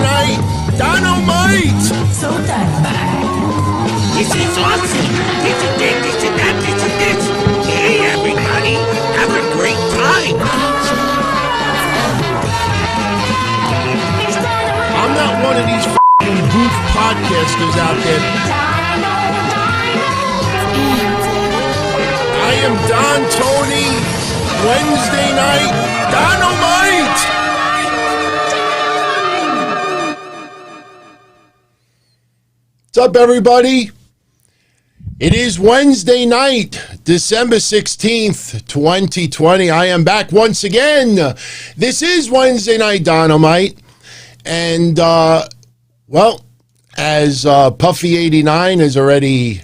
Night Don-O-Mite. So dynamite. This is awesome. This is this, this is that, this is this. Hey, everybody, have a great time. I'm not one of these f***ing goof podcasters out there. I am Don Tony, Wednesday Night Don-O-Mite. What's up, everybody? It is Wednesday night, December 16th, 2020. I am back once again. This is Wednesday Night Don-O-Mite. And, well, as Puffy89 has already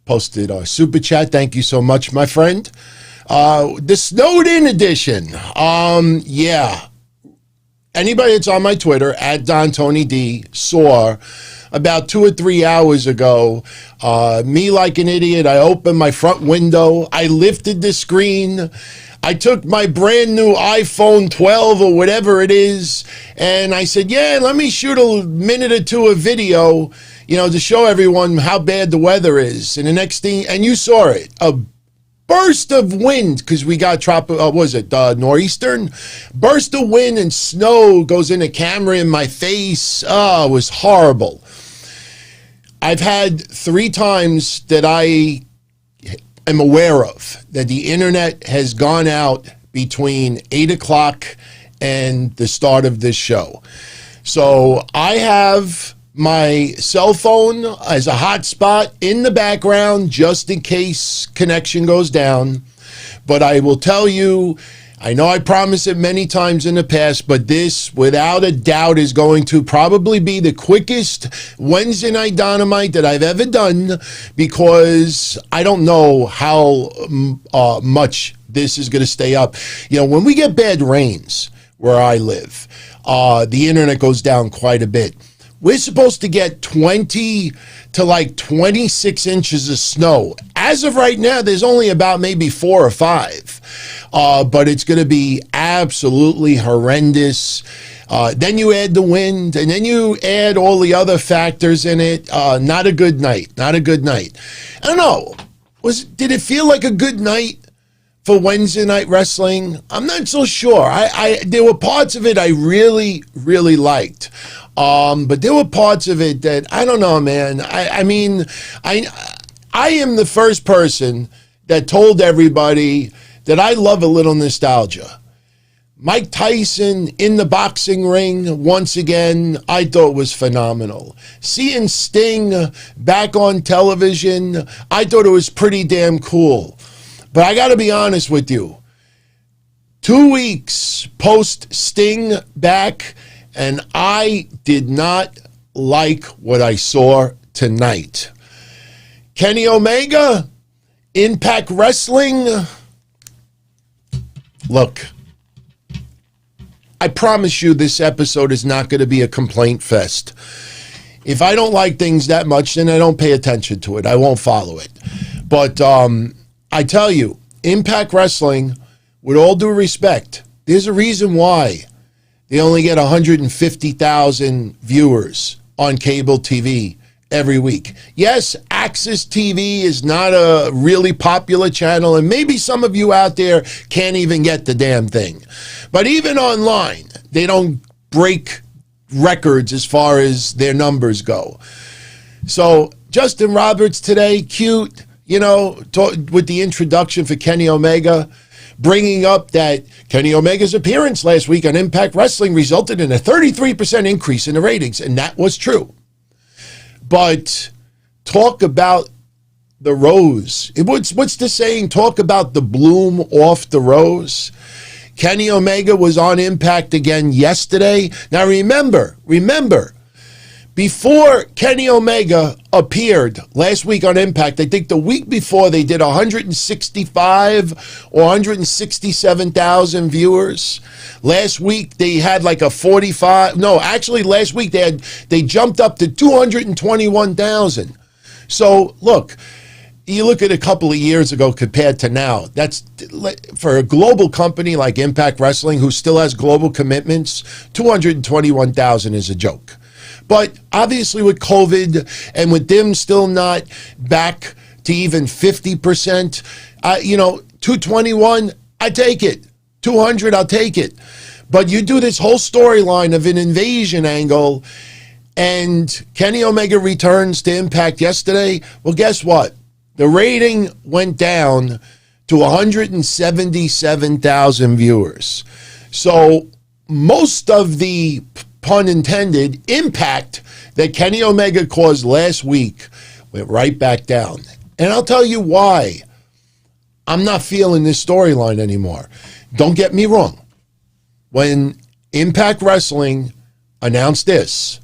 posted our super chat, thank you so much, my friend. The snowed-in edition. Yeah. Anybody that's on my Twitter, at DonTonyD, saw about 2 or 3 hours ago, me like an idiot, I opened my front window, I lifted the screen, I took my brand new iPhone 12 or whatever it is, and I said, yeah, let me shoot a minute or two of video, you know, to show everyone how bad the weather is. And the next thing, and you saw it, a burst of wind, because we got nor'eastern? Burst of wind and snow goes in the camera in my face. Oh, it was horrible. I've had 3 times that I am aware of that the internet has gone out between 8 o'clock and the start of this show. So I have my cell phone as a hotspot in the background just in case connection goes down. But I will tell you, I know I promised it many times in the past, but this, without a doubt, is going to probably be the quickest Wednesday Night Don-O-Mite that I've ever done, because I don't know how much this is going to stay up. You know, when we get bad rains where I live, the internet goes down quite a bit. We're supposed to get 20 to like 26 inches of snow. As of right now, there's only about maybe 4 or 5. But it's going to be absolutely horrendous. Then you add the wind, and then you add all the other factors in it. Not a good night. Not a good night. I don't know. Did it feel like a good night for Wednesday Night Wrestling? I'm not so sure. There were parts of it I really, really liked. But there were parts of it that, I don't know, man. I mean, I am the first person that told everybody that I love a little nostalgia. Mike Tyson in the boxing ring, once again, I thought was phenomenal. Seeing Sting back on television, I thought it was pretty damn cool. But I got to be honest with you. 2 weeks post Sting back, and I did not like what I saw tonight. Kenny Omega, Impact Wrestling. Look, I promise you this episode is not going to be a complaint fest. If I don't like things that much, then I don't pay attention to it. I won't follow it. But I tell you, Impact Wrestling, with all due respect, there's a reason why they only get 150,000 viewers on cable TV every week. Yes, Access TV is not a really popular channel, and maybe some of you out there can't even get the damn thing. But even online, they don't break records as far as their numbers go. So Justin Roberts today, cute, you know, with the introduction for Kenny Omega, bringing up that Kenny Omega's appearance last week on Impact Wrestling resulted in a 33% increase in the ratings, and that was true. But talk about the rose. What's the saying? Talk about the bloom off the rose. Kenny Omega was on Impact again yesterday. Now remember, before Kenny Omega appeared last week on Impact, I think the week before they did 165 or 167,000 viewers. Last week they had like a 45. No, actually last week they jumped up to 221,000. So look, you look at a couple of years ago compared to now, that's for a global company like Impact Wrestling, who still has global commitments, 221,000 is a joke. But obviously with COVID and with them still not back to even 50%, 221, I take it. 200, I'll take it. But you do this whole storyline of an invasion angle, and Kenny Omega returns to Impact yesterday. Well, guess what? The rating went down to 177,000 viewers. So most of the, pun intended, impact that Kenny Omega caused last week went right back down. And I'll tell you why. I'm not feeling this storyline anymore. Don't get me wrong. When Impact Wrestling announced this,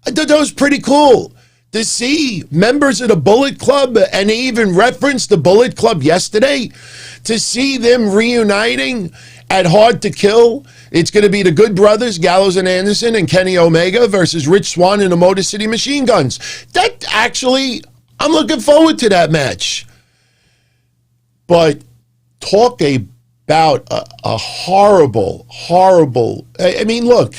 I thought that was pretty cool to see members of the Bullet Club, and they even referenced the Bullet Club yesterday, to see them reuniting at Hard to Kill. It's going to be the Good Brothers, Gallows and Anderson, and Kenny Omega versus Rich Swann and the Motor City Machine Guns. That actually, I'm looking forward to that match. But talk about a horrible, I mean, look,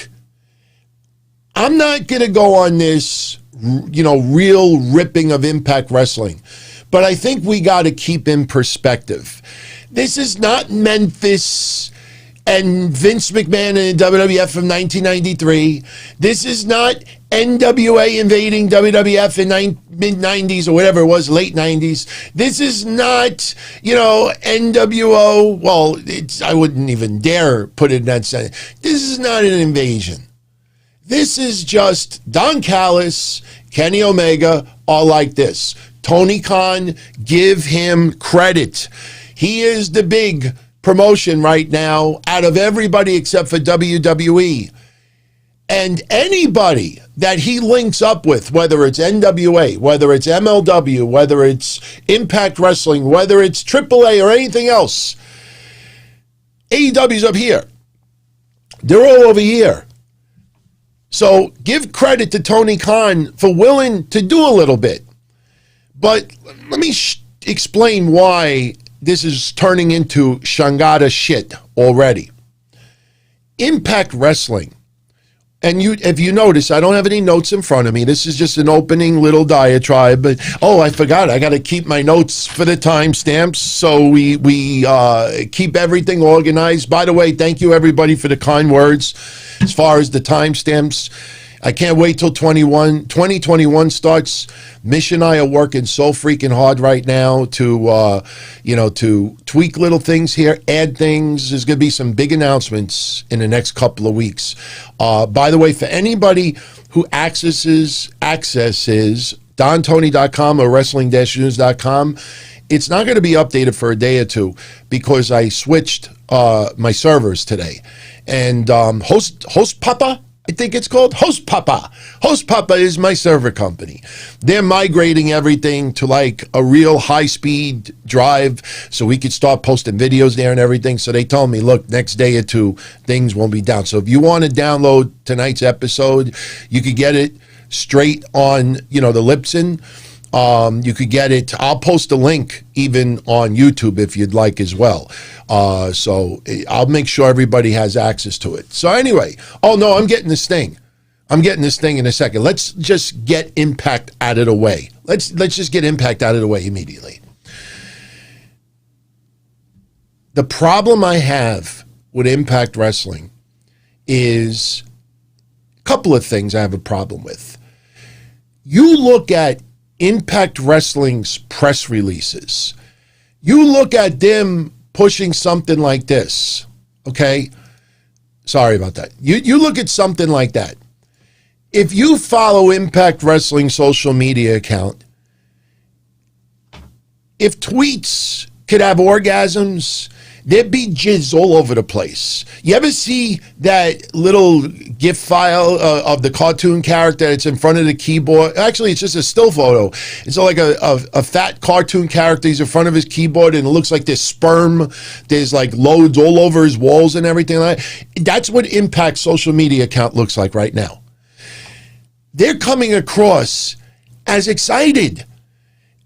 I'm not going to go on this, real ripping of Impact Wrestling, but I think we got to keep in perspective. This is not Memphis and Vince McMahon and WWF from 1993. This is not NWA invading WWF in mid-90s or whatever it was, late 90s. This is not, NWO. Well, I wouldn't even dare put it in that sense. This is not an invasion. This is just Don Callis, Kenny Omega are like this. Tony Khan, give him credit. He is the big promotion right now out of everybody except for WWE. And anybody that he links up with, whether it's NWA, whether it's MLW, whether it's Impact Wrestling, whether it's AAA or anything else, AEW's up here. They're all over here. So give credit to Tony Khan for willing to do a little bit. But let me explain why this is turning into Shangada shit already. Impact Wrestling. And if you notice, I don't have any notes in front of me. This is just an opening little diatribe. But I forgot. I got to keep my notes for the timestamps, so we keep everything organized. By the way, thank you everybody for the kind words as far as the timestamps. I can't wait till 2021 starts. Mish and I are working so freaking hard right now to tweak little things here, add things. There's going to be some big announcements in the next couple of weeks. By the way, for anybody who accesses DonTony.com or wrestling-news.com, it's not going to be updated for a day or two because I switched my servers today. And Host Papa, I think it's called Host Papa. Host Papa is my server company. They're migrating everything to like a real high-speed drive so we could start posting videos there and everything. So they told me, look, next day or two, things won't be down. So if you want to download tonight's episode, you could get it straight on, the Libsyn. You could get it. I'll post a link even on YouTube if you'd like as well. So I'll make sure everybody has access to it. So anyway, I'm getting this thing. I'm getting this thing in a second. Let's just get Impact out of the way. Let's just get Impact out of the way immediately. The problem I have with Impact Wrestling is a couple of things I have a problem with. You look at Impact Wrestling's press releases. You look at them pushing something like this, okay? Sorry about that. You look at something like that. If you follow Impact Wrestling social media account, if tweets could have orgasms, there'd be jizz all over the place. You ever see that little GIF file of the cartoon character that's in front of the keyboard? Actually, it's just a still photo. It's like a fat cartoon character. He's in front of his keyboard, and it looks like there's sperm. There's like loads all over his walls and everything like that. That's what Impact's social media account looks like right now. They're coming across as excited.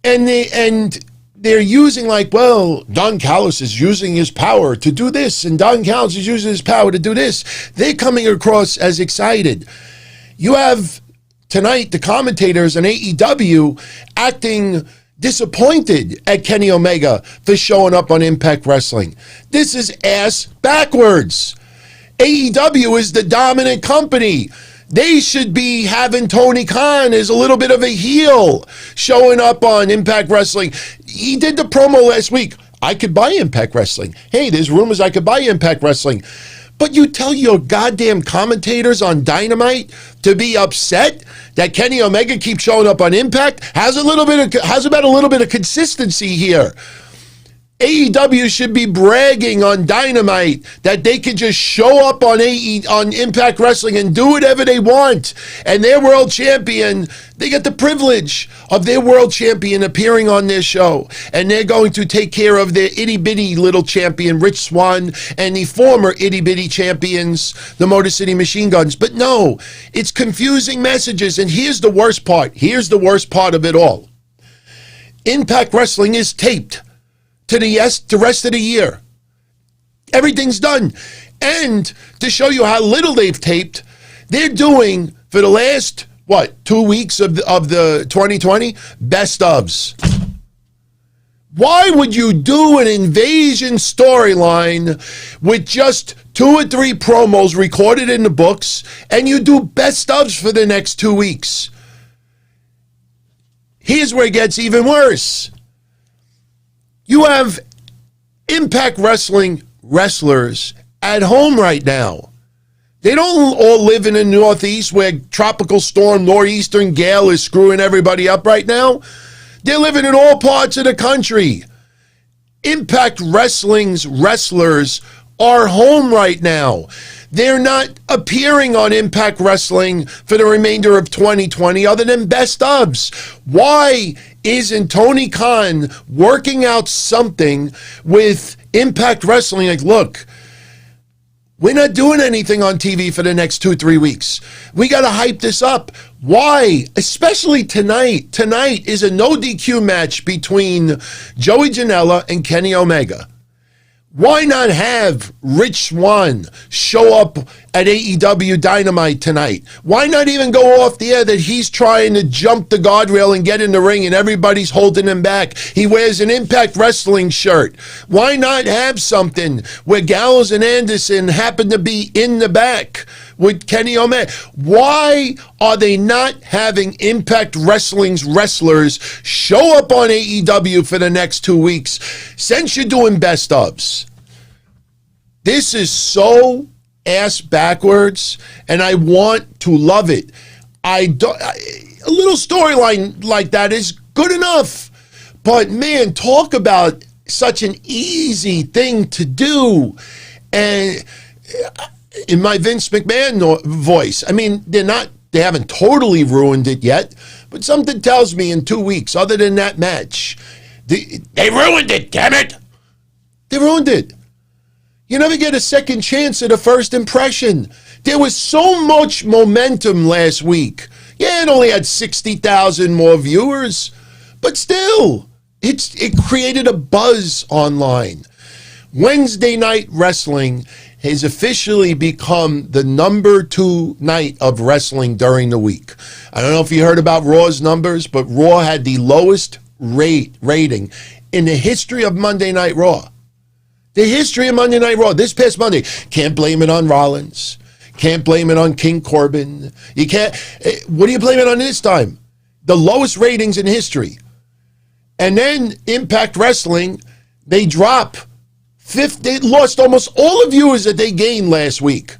And they're using like, well, Don Callis is using his power to do this, and Don Callis is using his power to do this. They're coming across as excited. You have tonight the commentators on AEW acting disappointed at Kenny Omega for showing up on Impact Wrestling. This is ass backwards. AEW is the dominant company. They should be having Tony Khan as a little bit of a heel showing up on Impact Wrestling. He did the promo last week. I could buy Impact Wrestling. Hey, there's rumors I could buy Impact Wrestling. But you tell your goddamn commentators on Dynamite to be upset that Kenny Omega keeps showing up on Impact? How's about a little bit of consistency here? AEW should be bragging on Dynamite that they can just show up on Impact Wrestling and do whatever they want. And their world champion, they get the privilege of their world champion appearing on their show. And they're going to take care of their itty-bitty little champion, Rich Swann, and the former itty-bitty champions, the Motor City Machine Guns. But no, it's confusing messages. And here's the worst part. Here's the worst part of it all. Impact Wrestling is taped to the rest of the year. Everything's done. And to show you how little they've taped, they're doing for the last, 2 weeks of the 2020, best ofs. Why would you do an invasion storyline with just 2 or 3 promos recorded in the books and you do best ofs for the next 2 weeks? Here's where it gets even worse. You have Impact Wrestling wrestlers at home right now. They don't all live in the Northeast where Tropical Storm Northeastern Gale is screwing everybody up right now. They're living in all parts of the country. Impact Wrestling's wrestlers are home right now. They're not appearing on Impact Wrestling for the remainder of 2020 other than best ofs. Why isn't Tony Khan working out something with Impact Wrestling? Like, look, we're not doing anything on TV for the next 2-3 weeks. We got to hype this up. Why? Especially tonight. Tonight is a no DQ match between Joey Janela and Kenny Omega. Why not have Rich Swann show up at AEW Dynamite tonight? Why not even go off the air that he's trying to jump the guardrail and get in the ring and everybody's holding him back? He wears an Impact Wrestling shirt. Why not have something where Gallows and Anderson happen to be in the back with Kenny Omega? Why are they not having Impact Wrestling's wrestlers show up on AEW for the next 2 weeks since you're doing best ofs? This is so ass backwards, and I want to love it. A little storyline like that is good enough, but man, talk about such an easy thing to do. And in my Vince McMahon voice, I mean, they haven't totally ruined it yet, but something tells me in 2 weeks, other than that match, they ruined it, damn it. They ruined it. You never get a second chance at a first impression. There was so much momentum last week. Yeah, it only had 60,000 more viewers, but still, it created a buzz online. Wednesday Night Wrestling has officially become the number 2 night of wrestling during the week. I don't know if you heard about Raw's numbers, but Raw had the lowest rating in the history of Monday Night Raw. The history of Monday Night Raw, this past Monday. Can't blame it on Rollins. Can't blame it on King Corbin. You can't. What do you blame it on this time? The lowest ratings in history. And then Impact Wrestling, they drop. They lost almost all the viewers that they gained last week.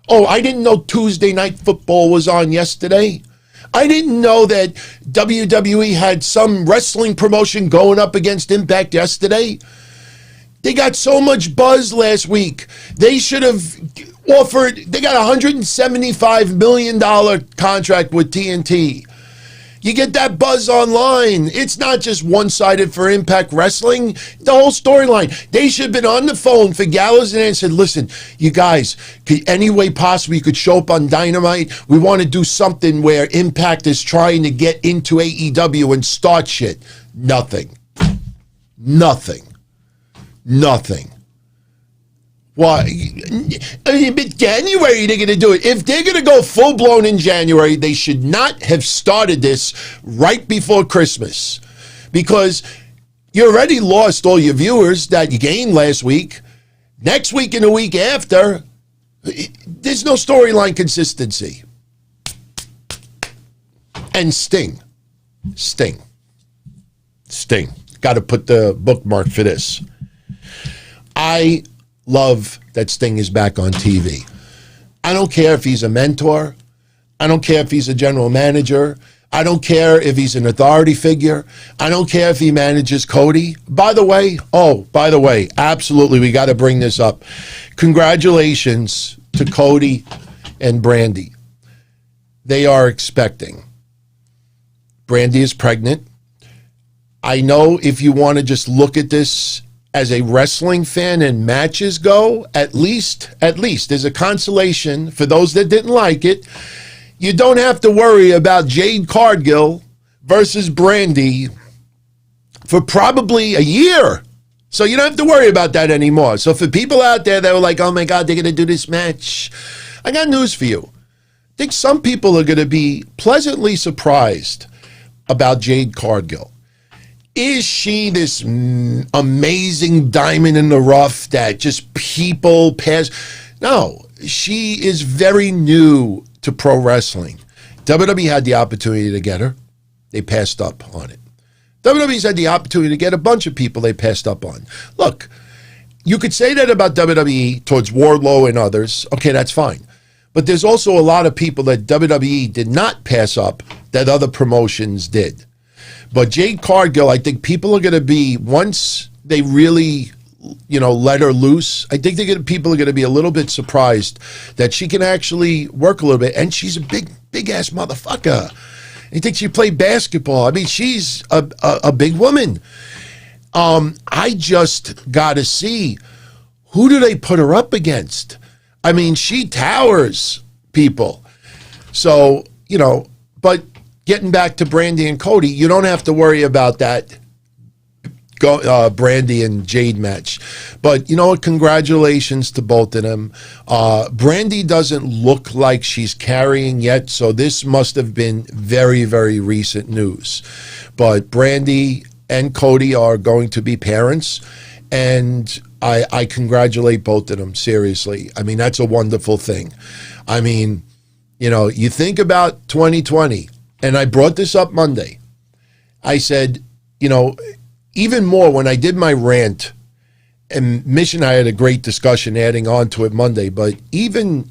Oh, I didn't know Tuesday Night Football was on yesterday. I didn't know that WWE had some wrestling promotion going up against Impact yesterday. They got so much buzz last week. They should have offered, they got a $175 million contract with TNT. You get that buzz online. It's not just one-sided for Impact Wrestling. The whole storyline. They should have been on the phone for Gallows and said, listen, you guys, any way possible you could show up on Dynamite. We want to do something where Impact is trying to get into AEW and start shit. Nothing. Why? I mean, but January they're going to do it. If they're going to go full-blown in January, they should not have started this right before Christmas, because you already lost all your viewers that you gained last week. Next week and the week after, there's no storyline consistency. And Sting. Got to put the bookmark for this. I love that Sting is back on TV. I don't care if he's a mentor. I don't care if he's a general manager. I don't care if he's an authority figure. I don't care if he manages Cody. By the way, absolutely, we got to bring this up. Congratulations to Cody and Brandi. They are expecting. Brandi is pregnant. I know if you want to just look at this as a wrestling fan and matches go, at least, there's a consolation for those that didn't like it. You don't have to worry about Jade Cargill versus Brandi for probably a year. So you don't have to worry about that anymore. So for people out there that were like, oh my God, they're going to do this match, I got news for you. I think some people are going to be pleasantly surprised about Jade Cargill. Is she this amazing diamond in the rough that just people pass? No, she is very new to pro wrestling. WWE had the opportunity to get her. They passed up on it. WWE's had the opportunity to get a bunch of people they passed up on. Look, you could say that about WWE towards Wardlow and others. Okay, that's fine. But there's also a lot of people that WWE did not pass up that other promotions did. But Jade Cargill, I think people are going to be, once they really, let her loose, I think people are going to be a little bit surprised that she can actually work a little bit. And she's a big ass motherfucker. I think she played basketball. I mean, she's a big woman. I just got to see, who do they put her up against? I mean, she towers people. So, but getting back to Brandi and Cody, you don't have to worry about that Brandi and Jade match. But you know what? Congratulations to both of them. Brandi doesn't look like she's carrying yet, so this must have been very, very recent news. But Brandi and Cody are going to be parents, and I congratulate both of them, seriously. I mean, that's a wonderful thing. I mean, you think about 2020, and I brought this up Monday. I said, even more when I did my rant, and Mish and I had a great discussion adding on to it Monday, but even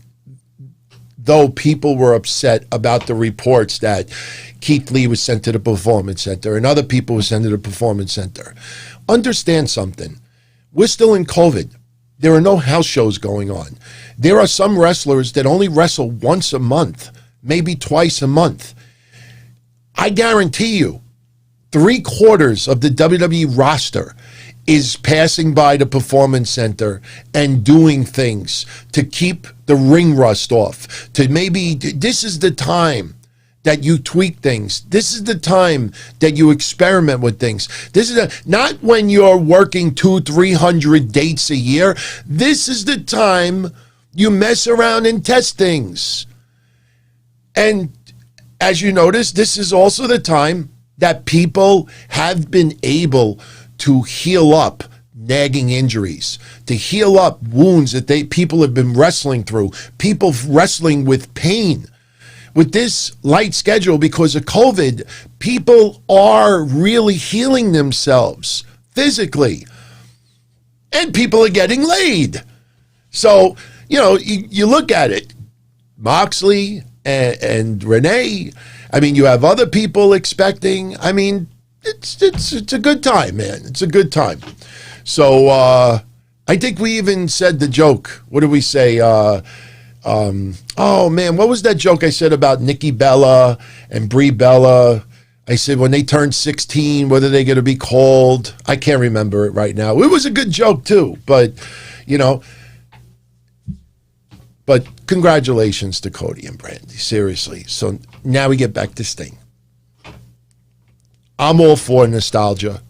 though people were upset about the reports that Keith Lee was sent to the Performance Center and other people were sent to the Performance Center, understand something. We're still in COVID. There are no house shows going on. There are some wrestlers that only wrestle once a month, maybe twice a month. I guarantee you, 3/4 of the WWE roster is passing by the Performance Center and doing things to keep the ring rust off. This is the time that you tweak things. This is the time that you experiment with things. This is not when you're working 200-300 dates a year. This is the time you mess around and test things. And as you notice, this is also the time that people have been able to heal up nagging injuries, to heal up wounds that people have been wrestling through, people wrestling with pain. With this light schedule, because of COVID, people are really healing themselves physically. And people are getting laid. So, you look at it, Moxley and Renee, I mean, you have other people expecting. I mean, it's a good time, man. It's a good time. So I think we even said the joke. What did we say? Oh man, what was that joke I said about Nikki Bella and Brie Bella? I said when they turn 16, what are they going to be called? I can't remember it right now. It was a good joke too, but But congratulations to Cody and Brandi, seriously. So now we get back to Sting. I'm all for nostalgia.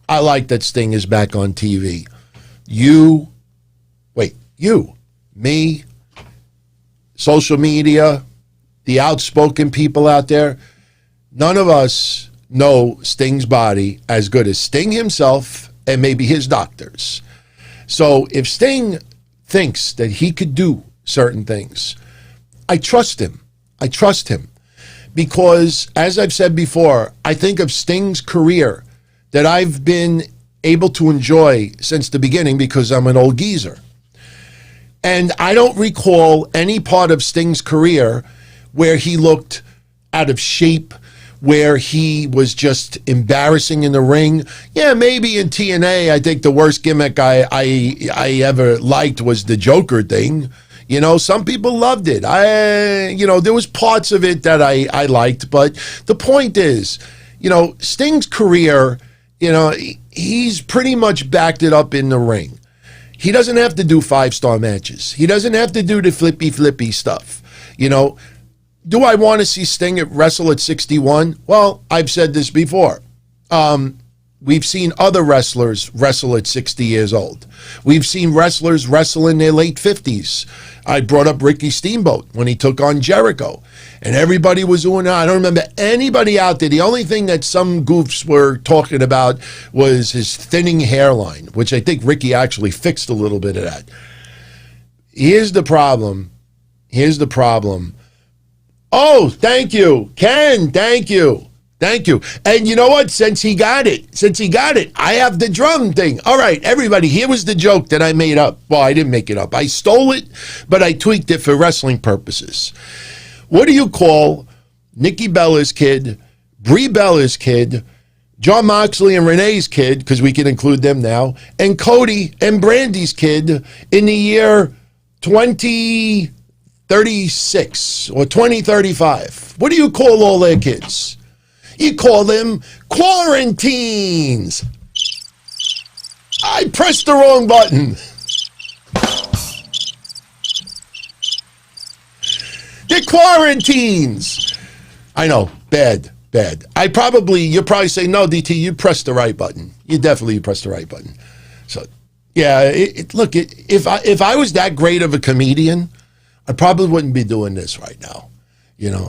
I like that Sting is back on TV. You, me, social media, the outspoken people out there, none of us know Sting's body as good as Sting himself and maybe his doctors. So if Sting thinks that he could do certain things, I trust him. I trust him because, as I've said before, I think of Sting's career that I've been able to enjoy since the beginning because I'm an old geezer. And I don't recall any part of Sting's career where he looked out of shape, where he was just embarrassing in the ring. Yeah, maybe in TNA, I think the worst gimmick I ever liked was the Joker thing. You know, some people loved it. There was parts of it that I liked, but the point is, Sting's career, he's pretty much backed it up in the ring. He doesn't have to do 5-star matches. He doesn't have to do the flippy stuff. Do I want to see Sting wrestle at 61? Well, I've said this before. We've seen other wrestlers wrestle at 60 years old. We've seen wrestlers wrestle in their late 50s. I brought up Ricky Steamboat when he took on Jericho. And everybody was doing that. I don't remember anybody out there. The only thing that some goofs were talking about was his thinning hairline, which I think Ricky actually fixed a little bit of that. Here's the problem. Oh, thank you. Ken, thank you. Thank you. And you know what? Since he got it, I have the drum thing. All right, everybody, here was the joke that I made up. Well, I didn't make it up. I stole it, but I tweaked it for wrestling purposes. What do you call Nikki Bella's kid, Brie Bella's kid, Jon Moxley and Renee's kid, because we can include them now, and Cody and Brandi's kid in the year 2036 or 2035? What do you call all their kids? You call them quarantines. I pressed the wrong button. They're quarantines. I know, bad. You'll probably say, no, DT, you pressed the right button. You pressed the right button. So, yeah, if I was that great of a comedian, I probably wouldn't be doing this right now.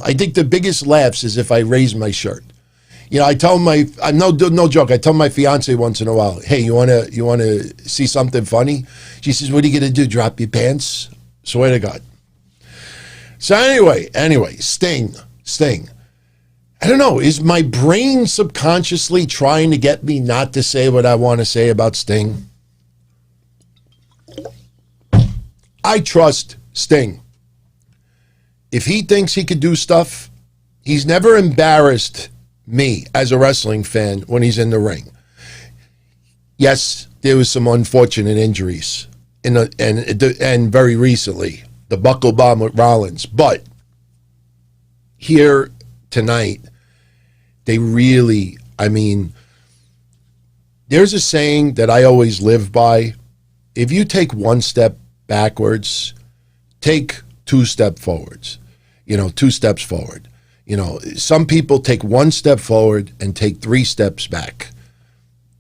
I think the biggest laughs is if I raise my shirt. I tell no joke. I tell my fiance once in a while, hey, you wanna see something funny? She says, what are you gonna do? Drop your pants? Swear to God. So anyway, Sting. I don't know. Is my brain subconsciously trying to get me not to say what I want to say about Sting? I trust Sting. If he thinks he could do stuff, he's never embarrassed me as a wrestling fan when he's in the ring. Yes, there was some unfortunate injuries and very recently, the buckle bomb with Rollins. But here tonight, they really, there's a saying that I always live by. If you take one step backwards, take 2 steps forwards. 2 steps forward. Some people take 1 step forward and take 3 steps back.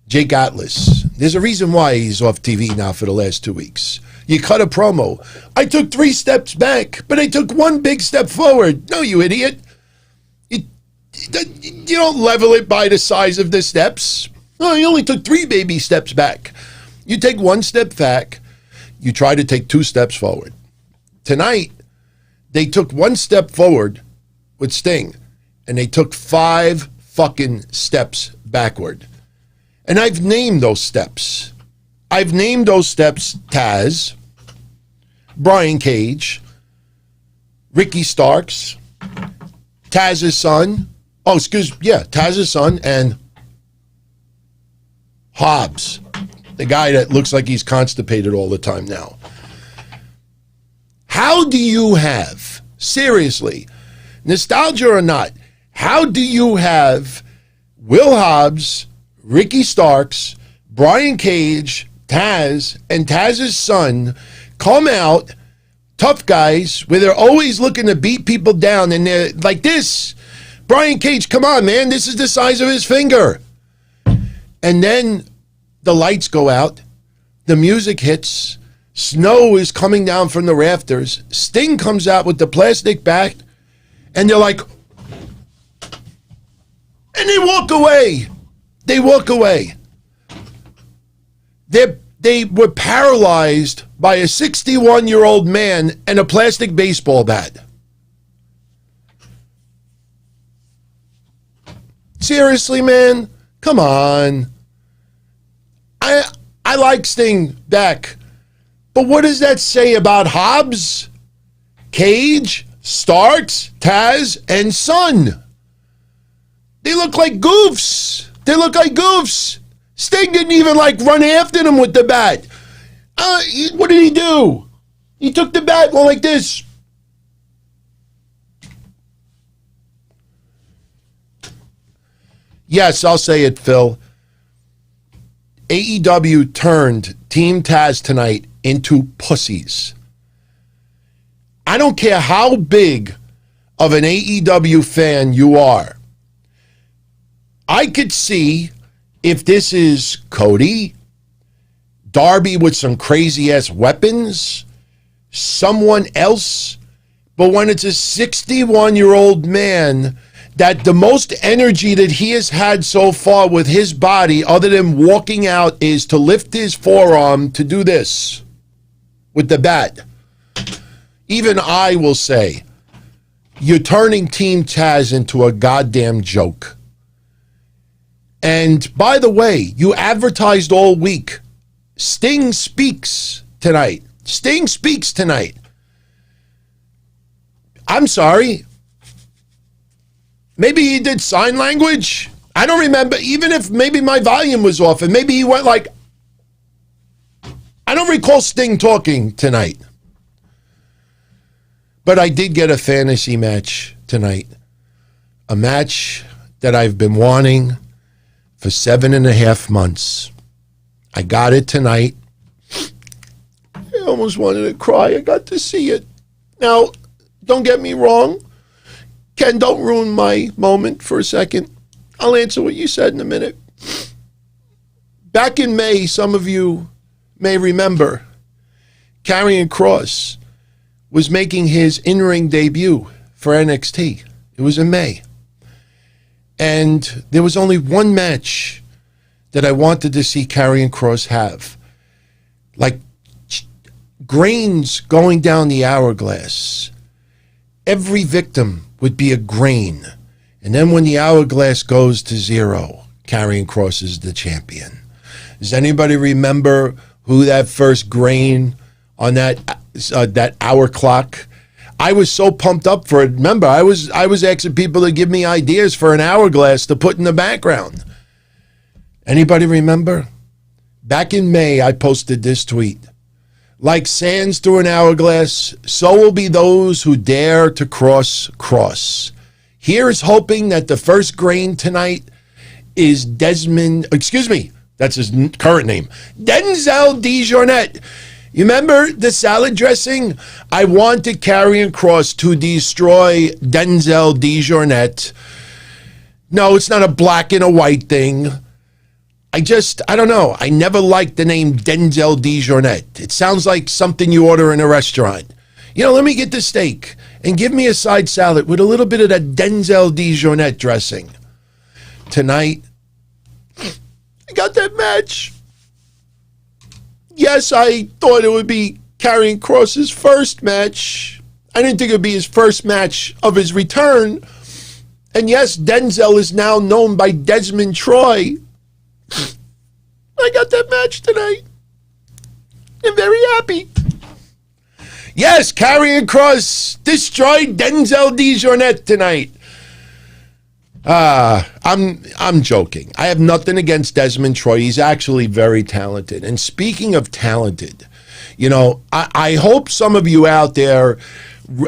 Jake Atlas, there's a reason why he's off TV now for the last 2 weeks. You cut a promo. I took 3 steps back, but I took 1 big step forward. No, you idiot. You don't level it by the size of the steps. Oh, you only took 3 baby steps back. You take 1 step back. You try to take 2 steps forward. Tonight, they took 1 step forward with Sting, and they took 5 fucking steps backward. And I've named those steps. Taz, Brian Cage, Ricky Starks, Taz's son. Taz's son, and Hobbs, the guy that looks like he's constipated all the time now. How do you have, seriously, nostalgia or not, how do you have Will Hobbs, Ricky Starks, Brian Cage, Taz, and Taz's son come out, tough guys, where they're always looking to beat people down, and they're like this, Brian Cage, come on, man. This is the size of his finger. And then the lights go out. The music hits. Snow is coming down from the rafters. Sting comes out with the plastic bat. And they're like, and they walk away. They walk away. They were paralyzed by a 61-year-old man and a plastic baseball bat. Seriously, man? Come on. I like Sting back. But what does that say about Hobbs, Cage, Starks, Taz, and Son? They look like goofs. They look like goofs. Sting didn't even run after them with the bat. What did he do? He took the bat and went like this. Yes, I'll say it, Phil. AEW turned Team Taz tonight into pussies. I don't care how big of an AEW fan you are. I could see if this is Cody, Darby with some crazy-ass weapons, someone else, but when it's a 61-year-old man that the most energy that he has had so far with his body, other than walking out, is to lift his forearm to do this with the bat. Even I will say, you're turning Team Taz into a goddamn joke. And by the way, you advertised all week. Sting speaks tonight. Sting speaks tonight. I'm sorry. Maybe he did sign language. I don't remember. Even if maybe my volume was off and maybe he went like, I don't recall Sting talking tonight. But I did get a fantasy match tonight. A match that I've been wanting for 7.5 months. I got it tonight. I almost wanted to cry. I got to see it. Now, don't get me wrong. Ken, don't ruin my moment for a second. I'll answer what you said in a minute. Back in May, some of you may remember, Karrion Kross was making his in-ring debut for NXT. It was in May. And there was only one match that I wanted to see Karrion Kross have. Like grains going down the hourglass. Every victim would be a grain. And then when the hourglass goes to zero, Karrion Kross is the champion. Does anybody remember who that first grain on that hour clock? I was so pumped up for it. Remember, I was asking people to give me ideas for an hourglass to put in the background. Anybody remember? Back in May, I posted this tweet. Like sands through an hourglass, so will be those who dare to cross. Here's hoping that the first grain tonight is that's his current name, Denzel Dejournette. You remember the salad dressing? I wanted Karrion Kross to destroy Denzel Dejournette. No, it's not a black and a white thing. I don't know. I never liked the name Denzel Dejournette. It sounds like something you order in a restaurant. Let me get the steak and give me a side salad with a little bit of that Denzel Dejournette dressing. Tonight, I got that match. Yes, I thought it would be Karrion Kross's first match. I didn't think it would be his first match of his return. And yes, Denzel is now known by Desmond Troy. I got that match tonight. I'm very happy. Yes, Karrion Kross destroyed Denzel Dejournette tonight. I'm joking. I have nothing against Desmond Troy. He's actually very talented. And speaking of talented, I hope some of you out there,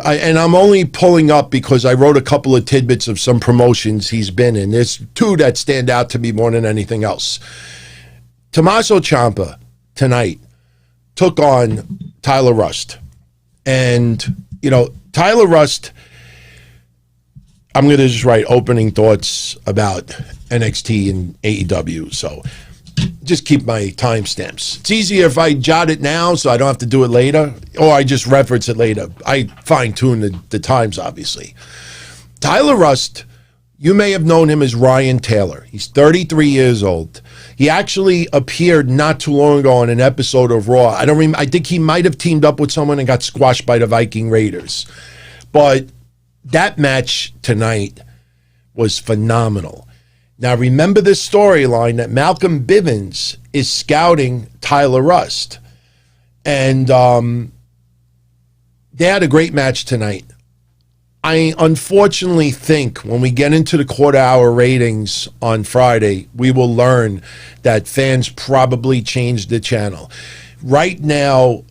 and I'm only pulling up because I wrote a couple of tidbits of some promotions he's been in. There's two that stand out to me more than anything else. Tommaso Ciampa tonight took on Tyler Rust. And, Tyler Rust, I'm going to just write opening thoughts about NXT and AEW. So just keep my timestamps. It's easier if I jot it now so I don't have to do it later, or I just reference it later. I fine-tune the times, obviously. Tyler Rust, you may have known him as Ryan Taylor. He's 33 years old. He actually appeared not too long ago on an episode of Raw. I think he might have teamed up with someone and got squashed by the Viking Raiders. But that match tonight was phenomenal. Now, remember this storyline that Malcolm Bivens is scouting Tyler Rust. And they had a great match tonight. I unfortunately think when we get into the quarter-hour ratings on Friday, we will learn that fans probably changed the channel. Right now,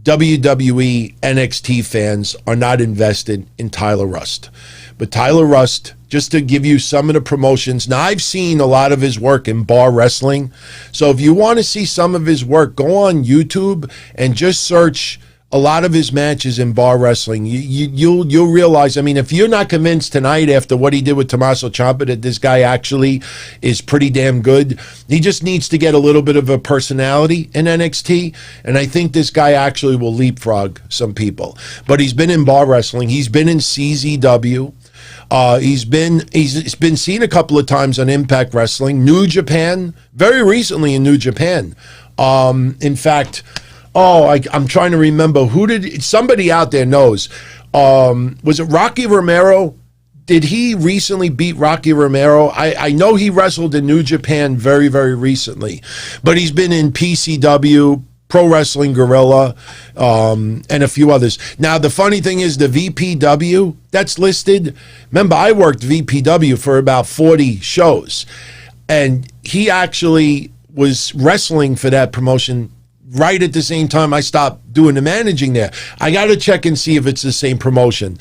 WWE NXT fans are not invested in Tyler Rust. But Tyler Rust, just to give you some of the promotions, now I've seen a lot of his work in bar wrestling. So if you want to see some of his work, go on YouTube and just search a lot of his matches in bar wrestling. You'll realize, I mean, if you're not convinced tonight after what he did with Tommaso Ciampa that this guy actually is pretty damn good, he just needs to get a little bit of a personality in NXT, and I think this guy actually will leapfrog some people. But he's been in bar wrestling. He's been in CZW. He's been seen a couple of times on Impact Wrestling, New Japan, very recently in New Japan. In fact, I'm trying to remember somebody out there knows. Was it Rocky Romero? Did he recently beat Rocky Romero? I know he wrestled in New Japan very, very recently, but he's been in PCW, Pro Wrestling Guerrilla, and a few others. Now, the funny thing is the VPW that's listed, remember I worked VPW for about 40 shows, and he actually was wrestling for that promotion right at the same time I stopped doing the managing there. I got to check and see if it's the same promotion.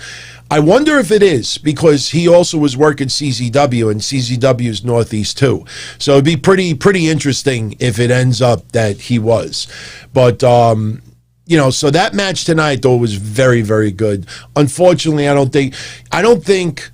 I wonder if it is, because he also was working CZW, and CZW is Northeast too. So it'd be pretty interesting if it ends up that he was. But, so that match tonight, though, was very, very good. Unfortunately, I don't think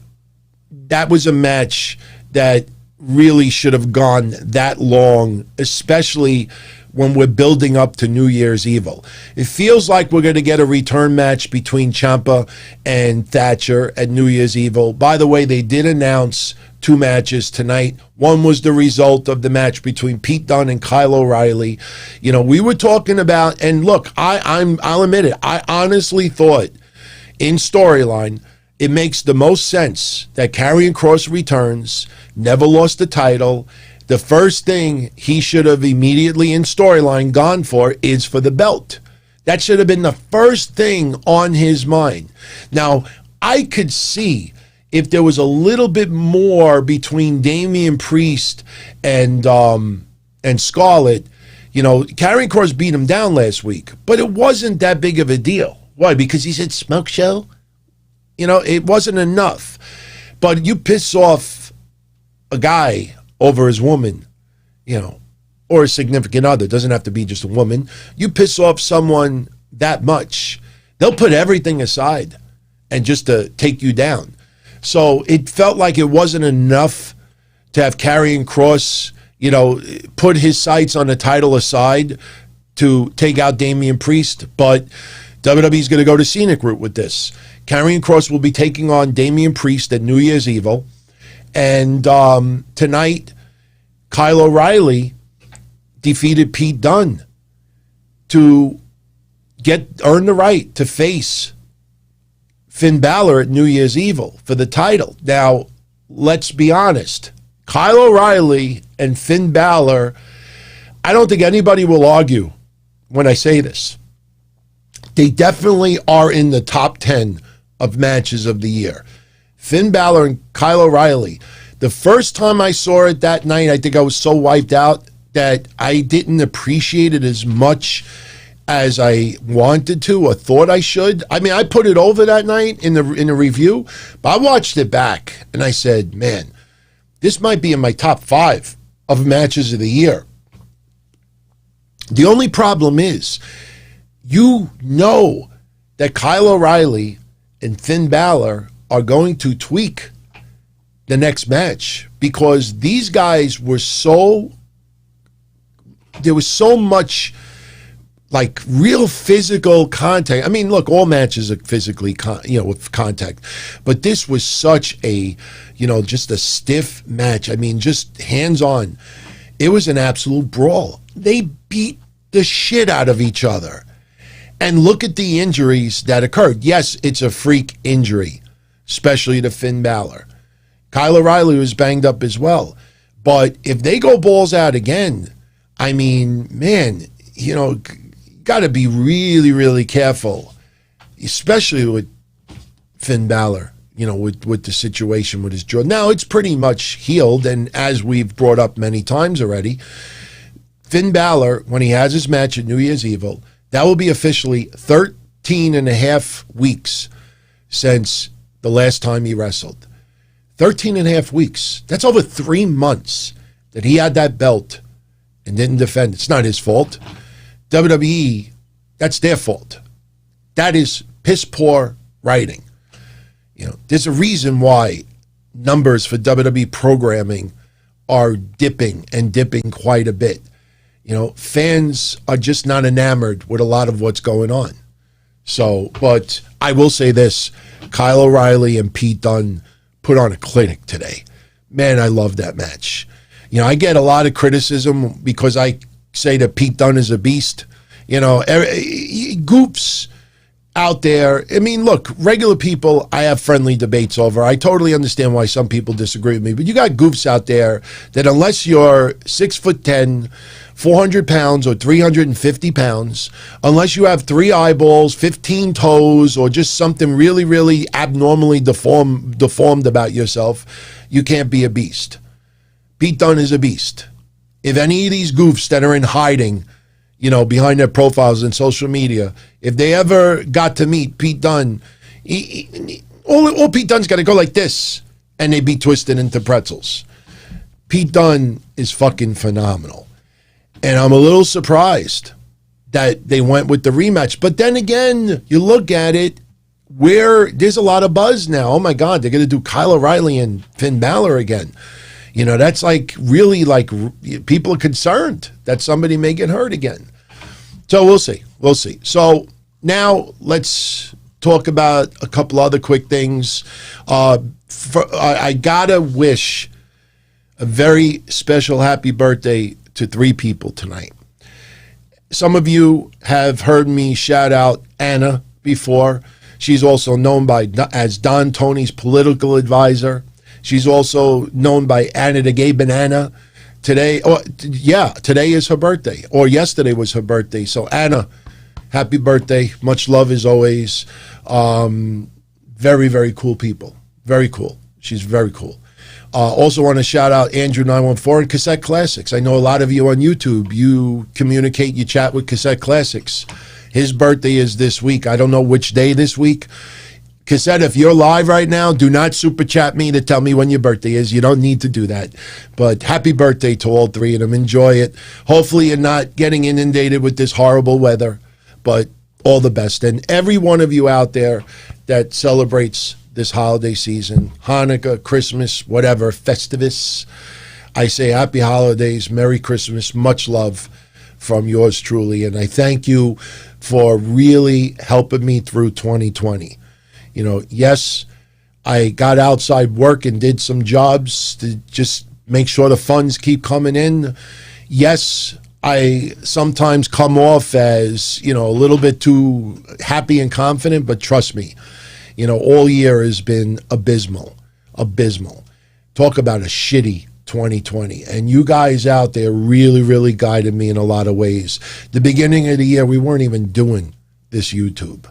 that was a match that really should have gone that long, especially when we're building up to New Year's Evil. It feels like we're going to get a return match between Ciampa and Thatcher at New Year's Evil. By the way, they did announce 2 matches tonight. One was the result of the match between Pete Dunne and Kyle O'Reilly. You know, we were talking about, and look, I'll admit it, I honestly thought in storyline, it makes the most sense that Karrion Kross returns, never lost the title. The first thing he should have immediately in storyline gone for is for the belt. That should have been the first thing on his mind. Now, I could see if there was a little bit more between Damian Priest and Scarlett. You know, Karrion Kross beat him down last week, but it wasn't that big of a deal. Why? Because he said smoke show? You know, it wasn't enough. But you piss off a guy over his woman, you know, or a significant other. It doesn't have to be just a woman. You piss off someone that much, they'll put everything aside and just to take you down. So it felt like it wasn't enough to have Karrion Kross, you know, put his sights on the title aside to take out Damian Priest. But WWE's going to go the scenic route with this. Karrion Kross will be taking on Damian Priest at New Year's Evil. And tonight, Kyle O'Reilly defeated Pete Dunne to earn the right to face Finn Balor at New Year's Evil for the title. Now, let's be honest. Kyle O'Reilly and Finn Balor, I don't think anybody will argue when I say this. They definitely are in the top 10 of matches of the year. Finn Balor and Kyle O'Reilly. The first time I saw it that night, I think I was so wiped out that I didn't appreciate it as much as I wanted to or thought I should. I mean, I put it over that night in the review, but I watched it back and I said, man, this might be in my top 5 of matches of the year. The only problem is, you know that Kyle O'Reilly and Finn Balor are going to tweak the next match, because these guys were there was so much like real physical contact. I mean, look, all matches are physically, with contact, but this was such a, just a stiff match. I mean, just hands on. It was an absolute brawl. They beat the shit out of each other. And look at the injuries that occurred. Yes, it's a freak injury, especially to Finn Balor. Kyle O'Reilly was banged up as well. But if they go balls out again, I mean, man, got to be really, really careful, especially with Finn Balor, with the situation with his jaw. Now, it's pretty much healed, and as we've brought up many times already, Finn Balor, when he has his match at New Year's Evil, that will be officially 13 and a half weeks since the last time he wrestled. 13 and a half weeks. That's over 3 months that he had that belt and didn't defend. It's not his fault. WWE, that's their fault. That is piss poor writing. There's a reason why numbers for WWE programming are dipping quite a bit. Fans are just not enamored with a lot of what's going on. So, but I will say this, Kyle O'Reilly and Pete Dunne put on a clinic today. Man, I love that match. I get a lot of criticism because I say that Pete Dunne is a beast. Goofs out there. I mean, look, regular people, I have friendly debates over. I totally understand why some people disagree with me, but you got goofs out there that unless you're 6'10", 400 pounds or 350 pounds, unless you have 3 eyeballs, 15 toes, or just something really, really abnormally deformed about yourself, you can't be a beast. Pete Dunne is a beast. If any of these goofs that are in hiding, behind their profiles in social media, if they ever got to meet Pete Dunne, all Pete Dunne's got to go like this, and they'd be twisted into pretzels. Pete Dunne is fucking phenomenal. And I'm a little surprised that they went with the rematch. But then again, you look at it, where there's a lot of buzz now. Oh my God, they're going to do Kyle O'Reilly and Finn Balor again. That's like really like people are concerned that somebody may get hurt again. So we'll see. We'll see. So now let's talk about a couple other quick things. I gotta wish a very special happy birthday to 3 people tonight. Some of you have heard me shout out Anna before. She's also known as Don Tony's political advisor. She's also known by Anna the Gay Banana. Today is her birthday, or yesterday was her birthday. So Anna, happy birthday. Much love as always. Very, very cool people. Very cool. She's very cool. Also want to shout out Andrew914 and Cassette Classics. I know a lot of you on YouTube, you communicate, you chat with Cassette Classics. His birthday is this week. I don't know which day this week. Cassette, if you're live right now, do not super chat me to tell me when your birthday is. You don't need to do that. But happy birthday to all 3 of them. Enjoy it. Hopefully you're not getting inundated with this horrible weather, but all the best. And every one of you out there that celebrates this holiday season, Hanukkah, Christmas, whatever, Festivus, I say happy holidays, Merry Christmas, much love from yours truly. And I thank you for really helping me through 2020. Yes, I got outside work and did some jobs to just make sure the funds keep coming in. Yes, I sometimes come off as, a little bit too happy and confident, but trust me, all year has been abysmal. Talk about a shitty 2020. And you guys out there really, really guided me in a lot of ways. The beginning of the year, we weren't even doing this YouTube.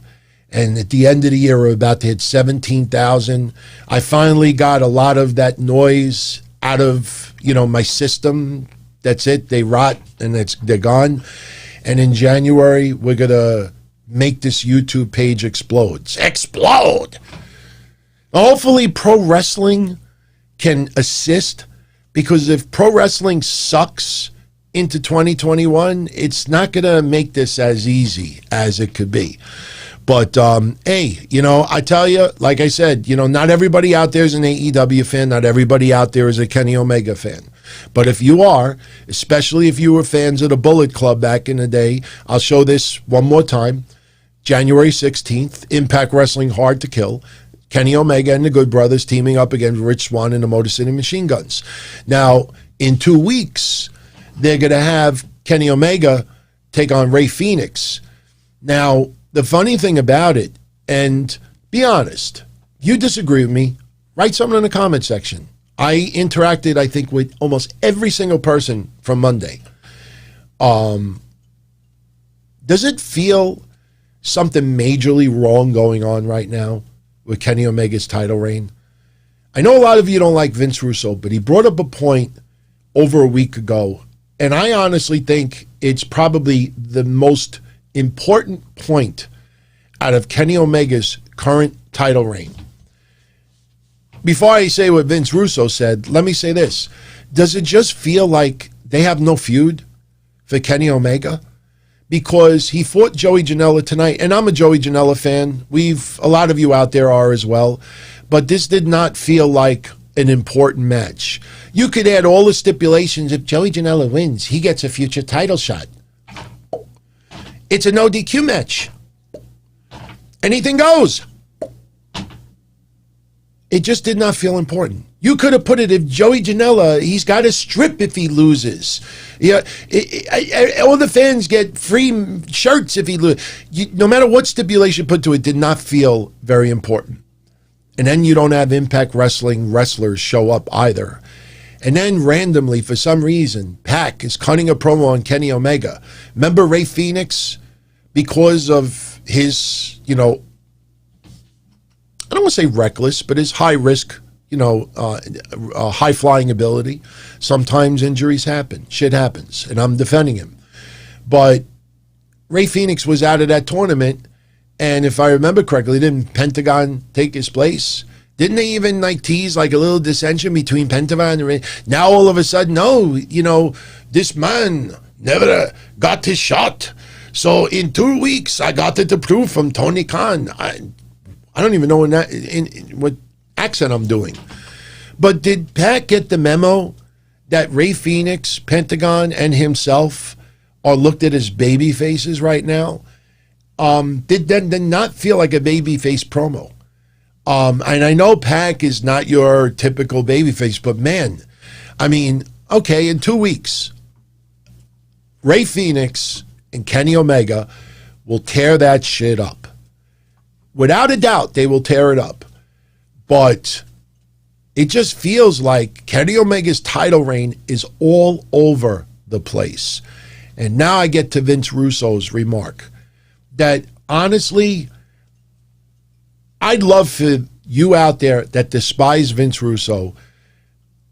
And at the end of the year, we're about to hit 17,000. I finally got a lot of that noise out of, my system. That's it. They rot and they're gone. And in January, we're going to make this YouTube page explode. Explode! Hopefully pro wrestling can assist, because if pro wrestling sucks into 2021, it's not going to make this as easy as it could be. But, hey, I tell you, like I said, not everybody out there is an AEW fan. Not everybody out there is a Kenny Omega fan. But if you are, especially if you were fans of the Bullet Club back in the day, I'll show this one more time. January 16th, Impact Wrestling Hard to Kill. Kenny Omega and the Good Brothers teaming up against Rich Swann and the Motor City Machine Guns. Now, in 2 weeks, they're going to have Kenny Omega take on Rey Fenix. Now, the funny thing about it, and be honest, you disagree with me, write something in the comment section. I interacted, I think, with almost every single person from Monday. Does it feel something majorly wrong going on right now with Kenny Omega's title reign? I know a lot of you don't like Vince Russo, but he brought up a point over a week ago, and I honestly think it's probably the most important point out of Kenny Omega's current title reign. Before I say what Vince Russo said, let me say this. Does it just feel like they have no feud for Kenny Omega? Because he fought Joey Janela tonight, and I'm a Joey Janela fan. A lot of you out there are as well. But this did not feel like an important match. You could add all the stipulations. If Joey Janela wins, he gets a future title shot. It's a no DQ match. Anything goes. It just did not feel important. You could have put it if Joey Janela, he's got to strip if he loses. Yeah, all the fans get free shirts if he loses. No matter what stipulation put to it, did not feel very important. And then you don't have Impact Wrestling wrestlers show up either. And then randomly, for some reason, Pac is cutting a promo on Kenny Omega. Remember Rey Fenix? Because of his, I don't want to say reckless, but his high risk, high flying ability. Sometimes injuries happen. Shit happens. And I'm defending him. But Rey Fenix was out of that tournament. And if I remember correctly, didn't Pentagon take his place? Didn't they even tease a little dissension between Pentagon and Rey? Now all of a sudden, no, this man never got his shot. So in 2 weeks, I got it approved from Tony Khan. I don't even know what accent I'm doing. But did Pat get the memo that Rey Fenix, Pentagon, and himself are looked at as baby faces right now? Did not feel like a babyface promo. And I know Pac is not your typical babyface, but man, okay, in 2 weeks, Rey Fenix and Kenny Omega will tear that shit up. Without a doubt, they will tear it up. But it just feels like Kenny Omega's title reign is all over the place. And now I get to Vince Russo's remark that honestly, I'd love for you out there that despise Vince Russo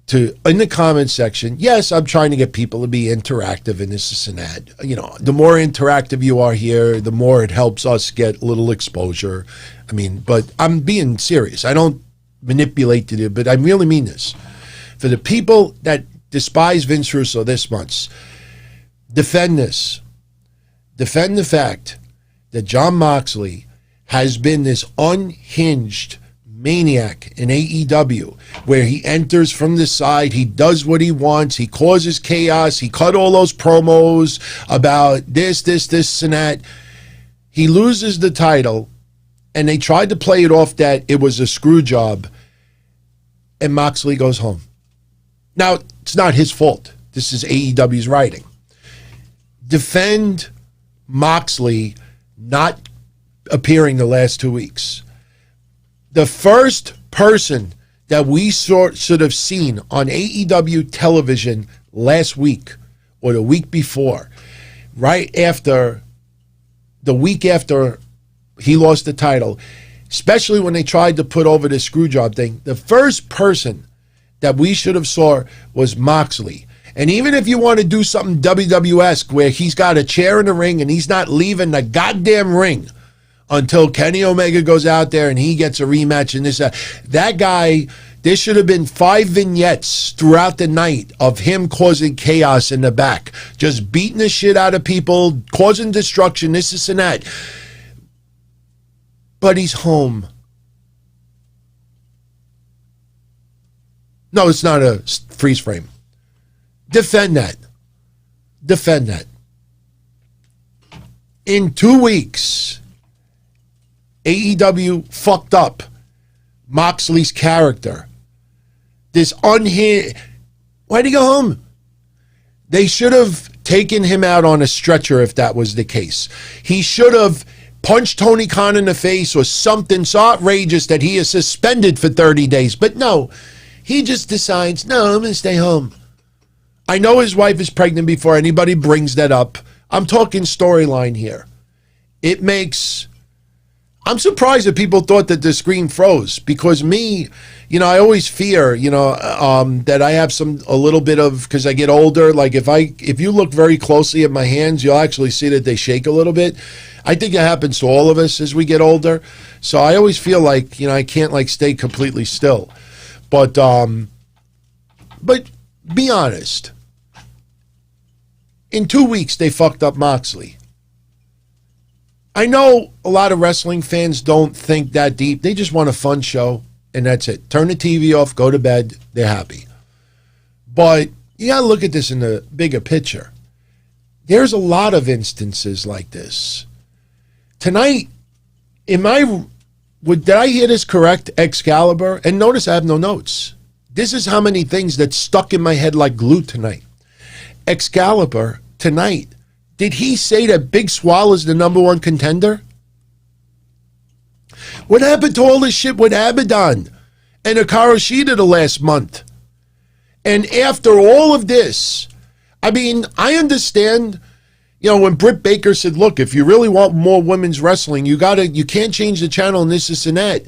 to, in the comment section, yes, I'm trying to get people to be interactive in this and that. The more interactive you are here, the more it helps us get a little exposure. But I'm being serious. I don't manipulate it, but I really mean this. For the people that despise Vince Russo this month, defend this. Defend the fact that Jon Moxley has been this unhinged maniac in AEW, where he enters from the side, he does what he wants, he causes chaos, he cut all those promos about this, and that. He loses the title, and they tried to play it off that it was a screw job, and Moxley goes home. Now, it's not his fault. This is AEW's writing. Defend Moxley not appearing the last 2 weeks. The first person that we should have seen on AEW television last week or the week before, right after, the week after he lost the title, especially when they tried to put over the screw job thing, the first person that we should have saw was Moxley. And even if you want to do something WWE-esque where he's got a chair in the ring and he's not leaving the goddamn ring until Kenny Omega goes out there and he gets a rematch and this, that guy, there should have been 5 vignettes throughout the night of him causing chaos in the back, just beating the shit out of people, causing destruction, this and that. but he's home. No, it's not a freeze frame. Defend that. Defend that. In 2 weeks, AEW fucked up Moxley's character. This unhinged... Why'd he go home? They should have taken him out on a stretcher if that was the case. He should have punched Tony Khan in the face or something so outrageous that he is suspended for 30 days. But no, he just decides, no, I'm going to stay home. I know his wife is pregnant before anybody brings that up. I'm talking storyline here. It makes... I'm surprised that people thought that the screen froze, because me, I always fear, that I have a little bit of, because I get older, like if you look very closely at my hands, you'll actually see that they shake a little bit. I think it happens to all of us as we get older. So I always feel like, I can't stay completely still. But be honest. In 2 weeks, they fucked up Moxley. I know a lot of wrestling fans don't think that deep. They just want a fun show, and that's it. Turn the TV off, go to bed, they're happy. But you got to look at this in the bigger picture. There's a lot of instances like this. Tonight, did I hear this correct, Excalibur? And notice I have no notes. This is how many things that stuck in my head like glue tonight. Excalibur, tonight, did he say that Big Swall is the number one contender? What happened to all this shit with Abaddon and Hikaru Shida the last month? And after all of this, I understand, when Britt Baker said, look, if you really want more women's wrestling, you can't change the channel and this and that.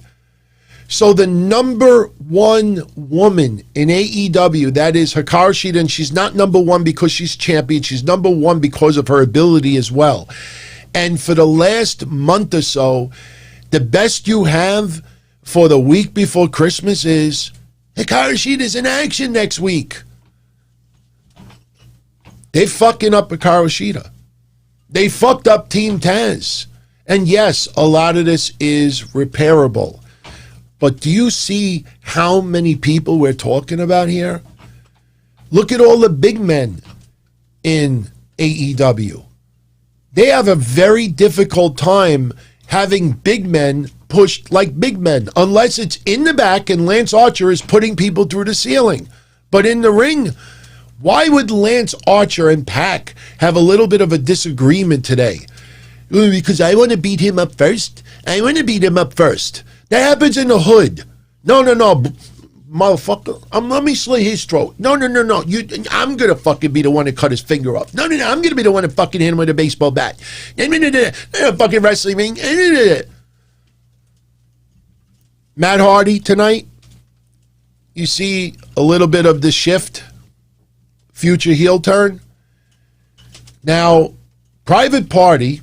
So the number one woman in AEW, that is Hikaru Shida, and she's not number one because she's champion. She's number one because of her ability as well. And for the last month or so, the best you have for the week before Christmas is Hikaru Shida's in action next week. They fucking up Hikaru Shida. They fucked up Team Taz. And yes, a lot of this is repairable. But do you see how many people we're talking about here? Look at all the big men in AEW. They have a very difficult time having big men pushed like big men, unless it's in the back and Lance Archer is putting people through the ceiling. But in the ring, why would Lance Archer and Pac have a little bit of a disagreement today? Because I want to beat him up first. I want to beat him up first. That happens in the hood. No, motherfucker. Let me slit his throat. No. I'm going to fucking be the one to cut his finger off. No. I'm going to be the one to fucking hit him with a baseball bat. Fucking wrestling ring. Matt Hardy tonight. You see a little bit of the shift. Future heel turn. Now, Private Party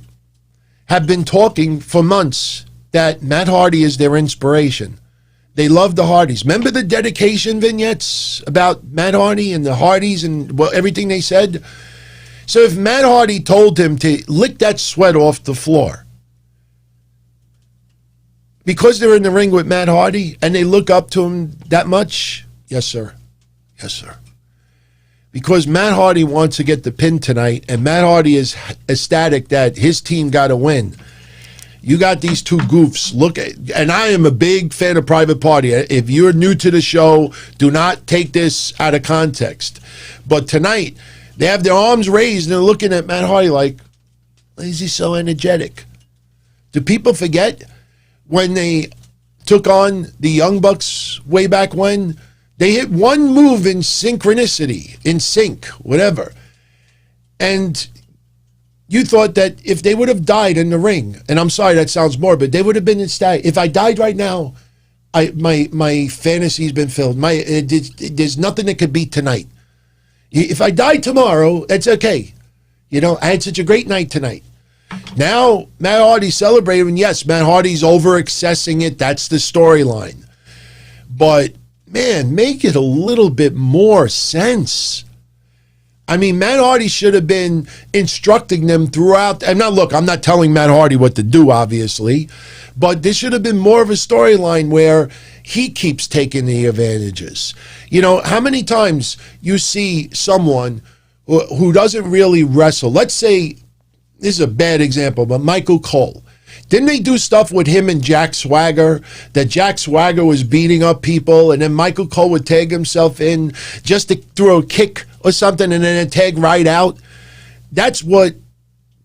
have been talking for months that Matt Hardy is their inspiration. They love the Hardys. Remember the dedication vignettes about Matt Hardy and the Hardys and everything they said? So if Matt Hardy told him to lick that sweat off the floor, because they're in the ring with Matt Hardy and they look up to him that much, yes, sir. Yes, sir. Because Matt Hardy wants to get the pin tonight, and Matt Hardy is ecstatic that his team got a win. You got these two goofs. Look at, and I am a big fan of Private Party. If you're new to the show, do not take this out of context. But tonight, they have their arms raised and they're looking at Matt Hardy like, why is he so energetic? Do people forget when they took on the Young Bucks way back when? They hit one move in synchronicity, in sync, whatever. And you thought that if they would have died in the ring, and I'm sorry that sounds morbid, they would have been ecstatic. If I died right now, my fantasy's been filled. There's nothing that could beat tonight. If I died tomorrow, it's okay. I had such a great night tonight. Now, Matt Hardy's celebrating. Yes, Matt Hardy's over-accessing it. That's the storyline. But, man, make it a little bit more sense. I mean, Matt Hardy should have been instructing them throughout. And now, look, I'm not telling Matt Hardy what to do, obviously, but this should have been more of a storyline where he keeps taking the advantages. You know, how many times you see someone who doesn't really wrestle? Let's say, this is a bad example, but Michael Cole. Didn't they do stuff with him and Jack Swagger, that Jack Swagger was beating up people, and then Michael Cole would tag himself in just to throw a kick or something and then tag right out? That's what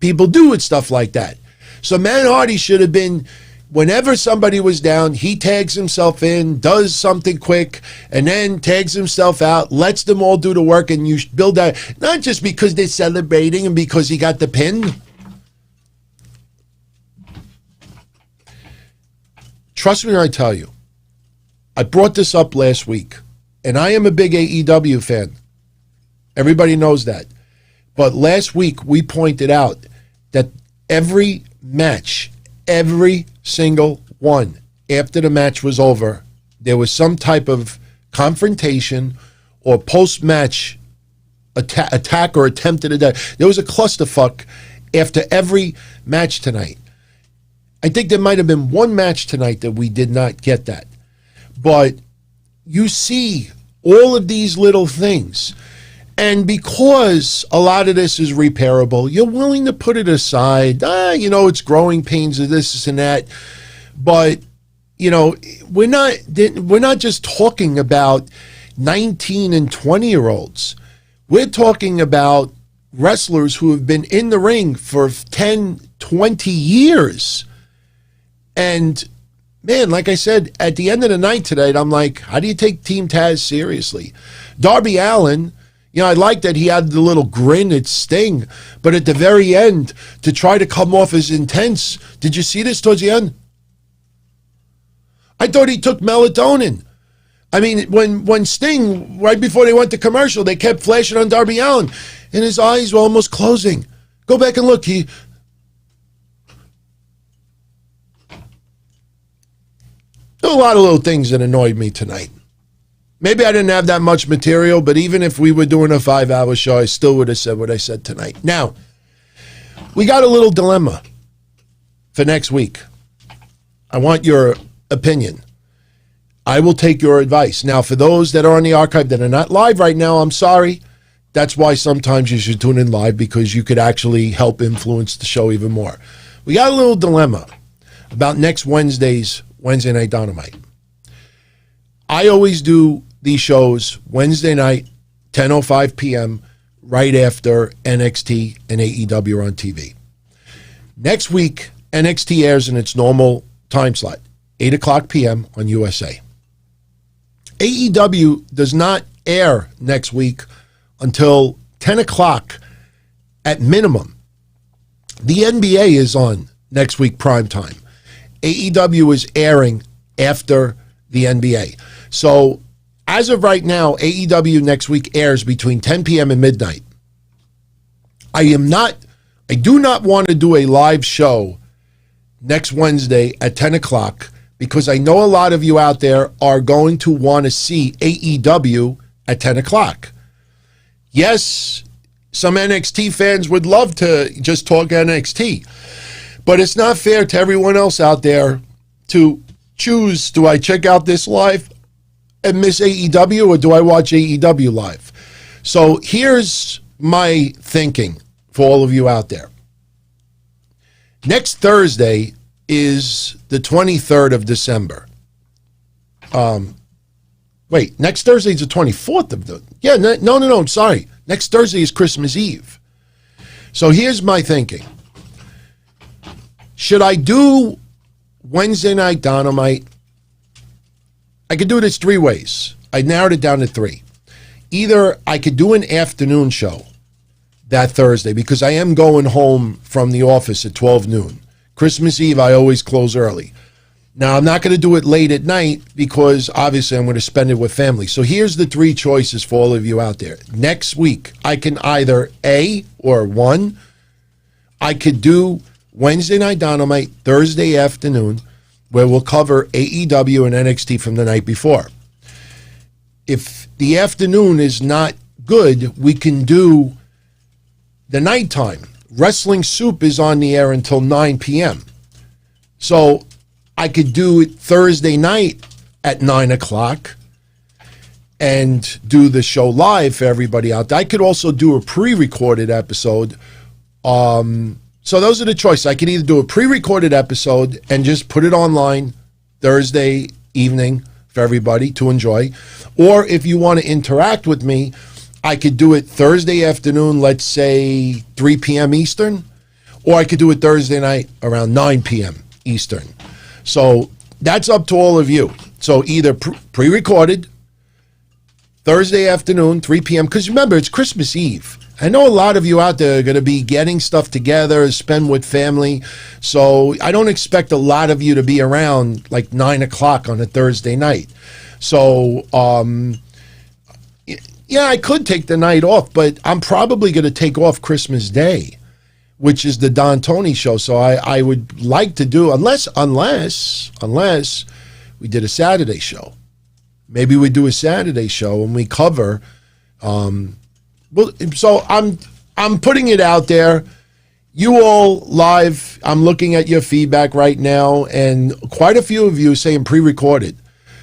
people do with stuff like that. So Matt Hardy should have been, whenever somebody was down, he tags himself in, does something quick, and then tags himself out, lets them all do the work, and you build that, not just because they're celebrating and because he got the pin. Trust me when I tell you, I brought this up last week, and I am a big AEW fan. Everybody knows that. But last week, we pointed out that every match, every single one, after the match was over, there was some type of confrontation or post-match attack or attempted attack. There was a clusterfuck after every match tonight. I think there might have been one match tonight that we did not get that. But you see all of these little things. And because a lot of this is repairable, you're willing to put it aside. You know, it's growing pains of this and that. But, you know, we're not just talking about 19 and 20-year-olds. We're talking about wrestlers who have been in the ring for 10, 20 years. And, man, like I said, at the end of the night tonight, I'm like, how do you take Team Taz seriously? Darby Allin, you know, I like that he had the little grin at Sting, but at the very end, to try to come off as intense, did you see this towards the end? I thought he took melatonin. I mean, when Sting, right before they went to commercial, they kept flashing on Darby Allin, and his eyes were almost closing. Go back and look. There were a lot of little things that annoyed me tonight. Maybe I didn't have that much material, but even if we were doing a 5-hour show, I still would have said what I said tonight. Now, we got a little dilemma for next week. I want your opinion. I will take your advice. Now, for those that are on the archive that are not live right now, I'm sorry. That's why sometimes you should tune in live, because you could actually help influence the show even more. We got a little dilemma about next Wednesday's Wednesday Night Don-O-Mite. I always do these shows Wednesday night, 10:05 p.m., right after NXT and AEW are on TV. Next week, NXT airs in its normal time slot, 8 o'clock p.m. on USA. AEW does not air next week until 10 o'clock at minimum. The NBA is on next week prime time. AEW is airing after the NBA. So as of right now, AEW next week airs between 10 p.m. and midnight. I do not want to do a live show next Wednesday at 10 o'clock because I know a lot of you out there are going to want to see AEW at 10 o'clock. Yes, some NXT fans would love to just talk NXT. But it's not fair to everyone else out there to choose, do I check out this live and miss AEW, or do I watch AEW live? So here's my thinking for all of you out there. Next Thursday is the 23rd of December. Next Thursday is the 24th of the... Yeah, no, sorry. Next Thursday is Christmas Eve. So here's my thinking. Should I do Wednesday Night Don-O-Mite? I could do this 3 ways. I narrowed it down to 3. Either I could do an afternoon show that Thursday because I am going home from the office at 12 noon. Christmas Eve, I always close early. Now, I'm not going to do it late at night because obviously I'm going to spend it with family. So here's the 3 choices for all of you out there. Next week, I can either A or 1, I could do Wednesday Night Don-O-Mite Thursday afternoon, where we'll cover AEW and NXT from the night before. If the afternoon is not good, we can do the nighttime. Wrestling Soup is on the air until 9 p.m. So I could do it Thursday night at 9 o'clock and do the show live for everybody out there. I could also do a pre-recorded episode. So those are the choices. I could either do a pre-recorded episode and just put it online Thursday evening for everybody to enjoy. Or if you want to interact with me, I could do it Thursday afternoon, let's say 3 p.m. Eastern, or I could do it Thursday night around 9 p.m. Eastern. So that's up to all of you. So either pre-recorded, Thursday afternoon, 3 p.m., because remember, it's Christmas Eve. I know a lot of you out there are going to be getting stuff together, spend with family, so I don't expect a lot of you to be around like 9 o'clock on a Thursday night. So, yeah, I could take the night off, but I'm probably going to take off Christmas Day, which is the Don Tony show. So I would like to do, unless we did a Saturday show. Maybe we do a Saturday show and we cover. So I'm putting it out there. You all live. I'm looking at your feedback right now, and quite a few of you saying pre-recorded.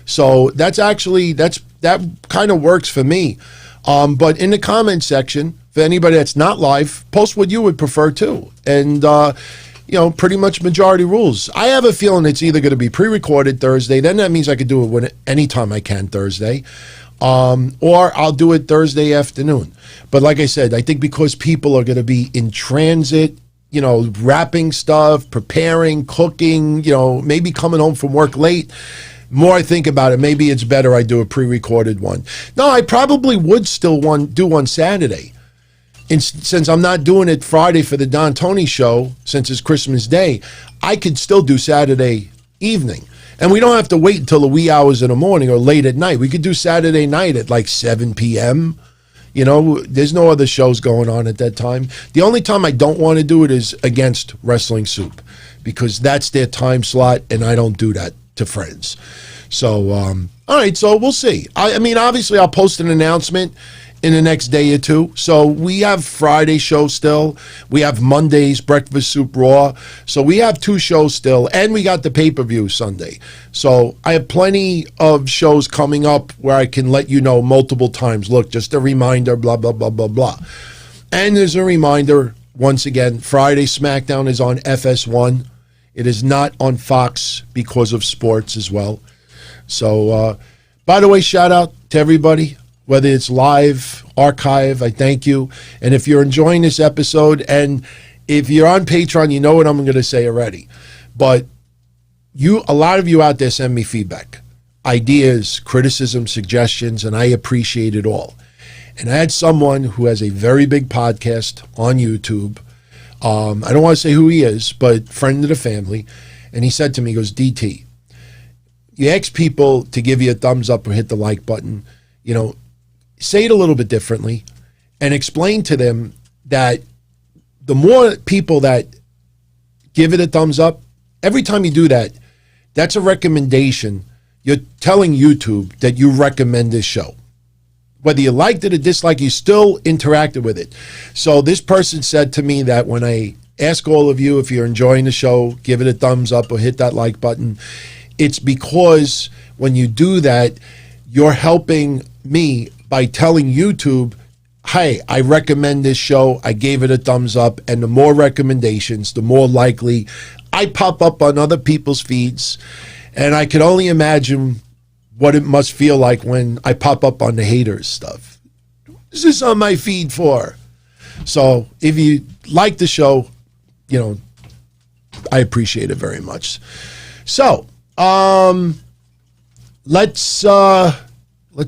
So that kind of works for me. But in the comment section, for anybody that's not live, post what you would prefer too. And, pretty much majority rules. I have a feeling it's either going to be pre-recorded Thursday. Then that means I could do it anytime I can Thursday. Or I'll do it Thursday afternoon. But like I said, I think because people are going to be in transit, wrapping stuff, preparing, cooking, maybe coming home from work late. More I think about it, maybe it's better I do a pre-recorded one. No, I probably would still do one Saturday. Since I'm not doing it Friday for the Don Tony show, since it's Christmas Day, I could still do Saturday evening. And we don't have to wait until the wee hours in the morning or late at night. We could do Saturday night at like 7 p.m. There's no other shows going on at that time. The only time I don't want to do it is against Wrestling Soup, because that's their time slot, and I don't do that to friends. So, all right, so we'll see. I mean, obviously, I'll post an announcement in the next day or two. So we have Friday show still. We have Monday's Breakfast Soup Raw. So we have 2 shows still, and we got the pay-per-view Sunday. So I have plenty of shows coming up where I can let you know multiple times. Look, just a reminder, blah, blah, blah, blah, blah. And there's a reminder, once again, Friday SmackDown is on FS1. It is not on Fox because of sports as well. So, by the way, shout out to everybody. Whether it's live, archive, I thank you. And if you're enjoying this episode, and if you're on Patreon, you know what I'm going to say already. But a lot of you out there send me feedback, ideas, criticism, suggestions, and I appreciate it all. And I had someone who has a very big podcast on YouTube. I don't want to say who he is, but friend of the family. And he said to me, he goes, DT, you ask people to give you a thumbs up or hit the like button, say it a little bit differently and explain to them that the more people that give it a thumbs up, every time you do that, that's a recommendation. You're telling YouTube that you recommend this show. Whether you liked it or disliked, you still interacted with it. So this person said to me that when I ask all of you, if you're enjoying the show, give it a thumbs up or hit that like button, it's because when you do that, you're helping me by telling YouTube, hey, I recommend this show, I gave it a thumbs up, and the more recommendations, the more likely I pop up on other people's feeds. And I can only imagine what it must feel like when I pop up on the haters stuff. What is this on my feed for? So if you like the show, I appreciate it very much. So let's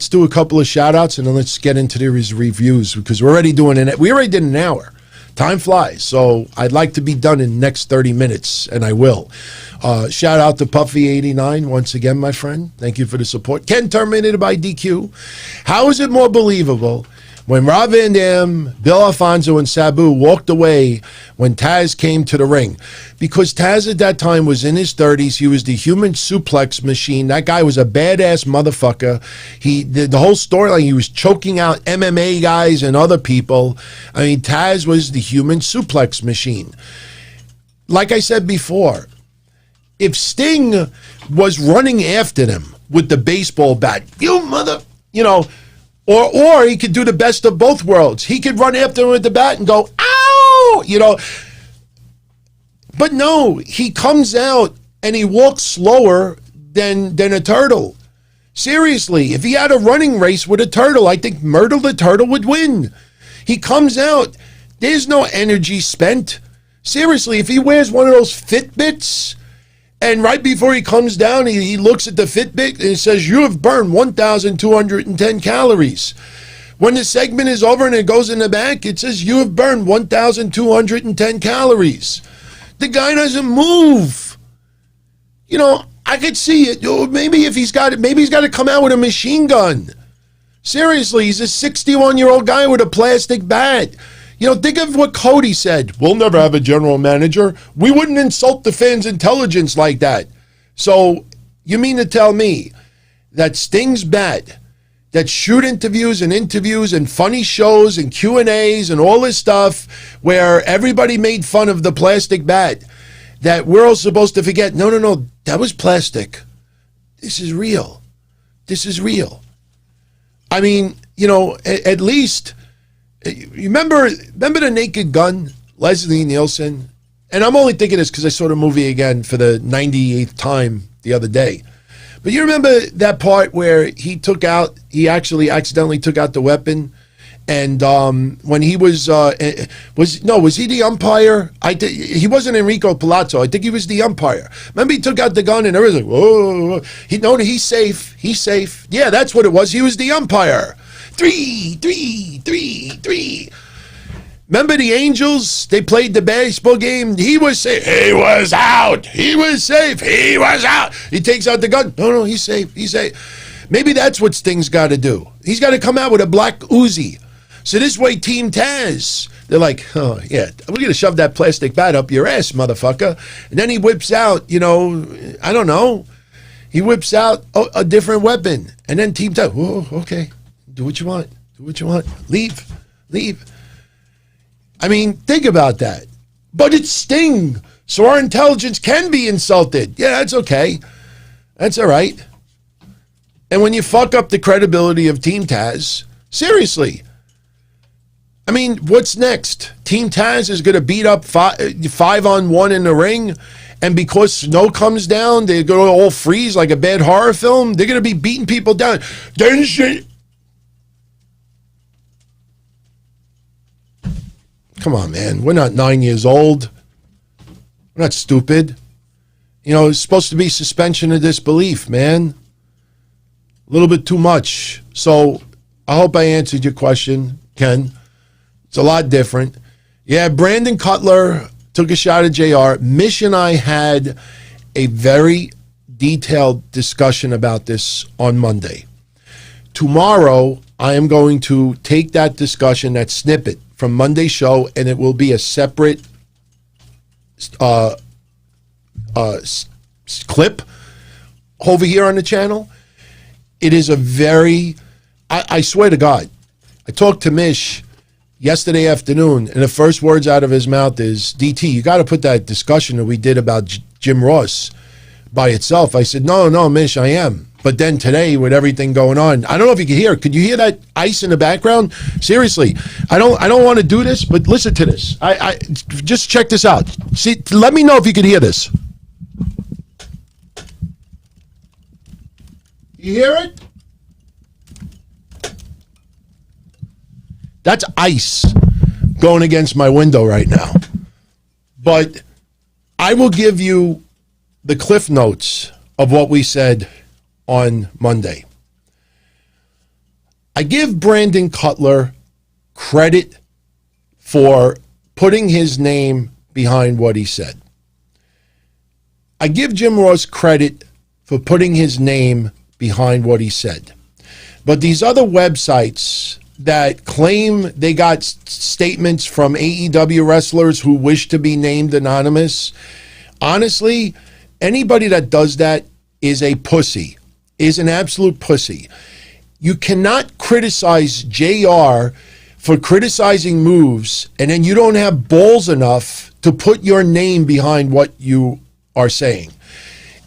do a couple of shout outs and then let's get into these reviews, because we already did an hour. Time flies. So I'd like to be done in the next 30 minutes, and I will. Shout out to Puffy89 once again, my friend. Thank you for the support. Ken terminated by DQ. How is it more believable When Rob Van Dam, Bill Alfonso, and Sabu walked away when Taz came to the ring. Because Taz at that time was in his 30s. He was the human suplex machine. That guy was a badass motherfucker. The whole storyline, he was choking out MMA guys and other people. I mean, Taz was the human suplex machine. Like I said before, if Sting was running after them with the baseball bat, or he could do the best of both worlds. He could run after him with the bat and go, ow, But no, he comes out and he walks slower than a turtle. Seriously, if he had a running race with a turtle, I think Myrtle the Turtle would win. He comes out, there's no energy spent. Seriously, if he wears one of those Fitbits, and right before he comes down, he looks at the Fitbit and it says, you have burned 1,210 calories. When the segment is over and it goes in the back, it says, you have burned 1,210 calories. The guy doesn't move. I could see it. Maybe he's got to come out with a machine gun. Seriously, he's a 61-year-old guy with a plastic bat. Think of what Cody said. We'll never have a general manager. We wouldn't insult the fans' intelligence like that. So you mean to tell me that Sting's bat, that shoot interviews and funny shows and Q&As and all this stuff where everybody made fun of the plastic bat, that we're all supposed to forget, no, that was plastic. This is real. This is real. I mean, at least... Remember the Naked Gun, Leslie Nielsen? And I'm only thinking this because I saw the movie again for the 98th time the other day. But you remember that part where he actually accidentally took out the weapon? And when he was he the umpire? He wasn't Enrico Palazzo. I think he was the umpire. Remember he took out the gun and everything. Whoa. He's safe. He's safe. Yeah, that's what it was. He was the umpire. 3. Remember the Angels? They played the baseball game. He was safe. He was out. He was safe. He was out. He takes out the gun. No, he's safe. He's safe. Maybe that's what Sting's got to do. He's got to come out with a black Uzi. So this way, Team Taz, they're like, oh, yeah, we're going to shove that plastic bat up your ass, motherfucker. And then he whips out, I don't know. He whips out a different weapon. And then Team Taz, oh, okay. Do what you want. Do what you want. Leave. I mean, think about that. But it's Sting, so our intelligence can be insulted. Yeah, that's okay. That's all right. And when you fuck up the credibility of Team Taz, seriously, I mean, what's next? Team Taz is going to beat up 5-on-1 in the ring, and because snow comes down, they're going to all freeze like a bad horror film. They're going to be beating people down. Come on, man. We're not 9 years old. We're not stupid. It's supposed to be suspension of disbelief, man. A little bit too much. So I hope I answered your question, Ken. It's a lot different. Yeah, Brandon Cutler took a shot at JR. Mish and I had a very detailed discussion about this on Monday. Tomorrow, I am going to take that discussion, that snippet from Monday's show, and it will be a separate clip over here on the channel. It is a very, I swear to God, I talked to Mish yesterday afternoon, and the first words out of his mouth is, DT, you got to put that discussion that we did about Jim Ross by itself. I said, no, Mish, I am. But then today, with everything going on, I don't know if you can hear. Could you hear that ice in the background? Seriously, I don't want to do this, but listen to this. I just check this out. See, let me know if you can hear this. You hear it? That's ice going against my window right now. But I will give you the cliff notes of what we said on Monday. I give Brandon Cutler credit for putting his name behind what he said. I give Jim Ross credit for putting his name behind what he said. But these other websites that claim they got statements from AEW wrestlers who wish to be named anonymous. Honestly, anybody that does that is a pussy, is an absolute pussy. You cannot criticize JR for criticizing moves, and then you don't have balls enough to put your name behind what you are saying.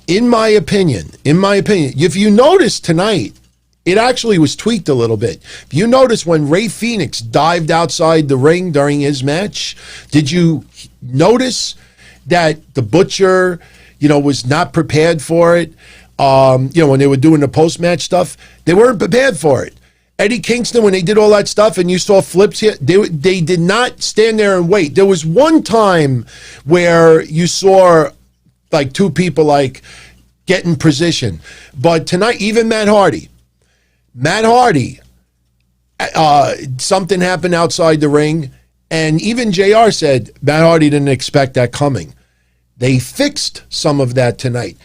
In my opinion, if you notice tonight, it actually was tweaked a little bit. If you notice when Rey Fenix dived outside the ring during his match, did you notice that the Butcher, was not prepared for it? When they were doing the post-match stuff, they weren't prepared for it. Eddie Kingston, when they did all that stuff and you saw flips here, they did not stand there and wait. There was one time where you saw like two people like get in position. But tonight, even Matt Hardy, something happened outside the ring, and even JR said Matt Hardy didn't expect that coming. They fixed some of that tonight.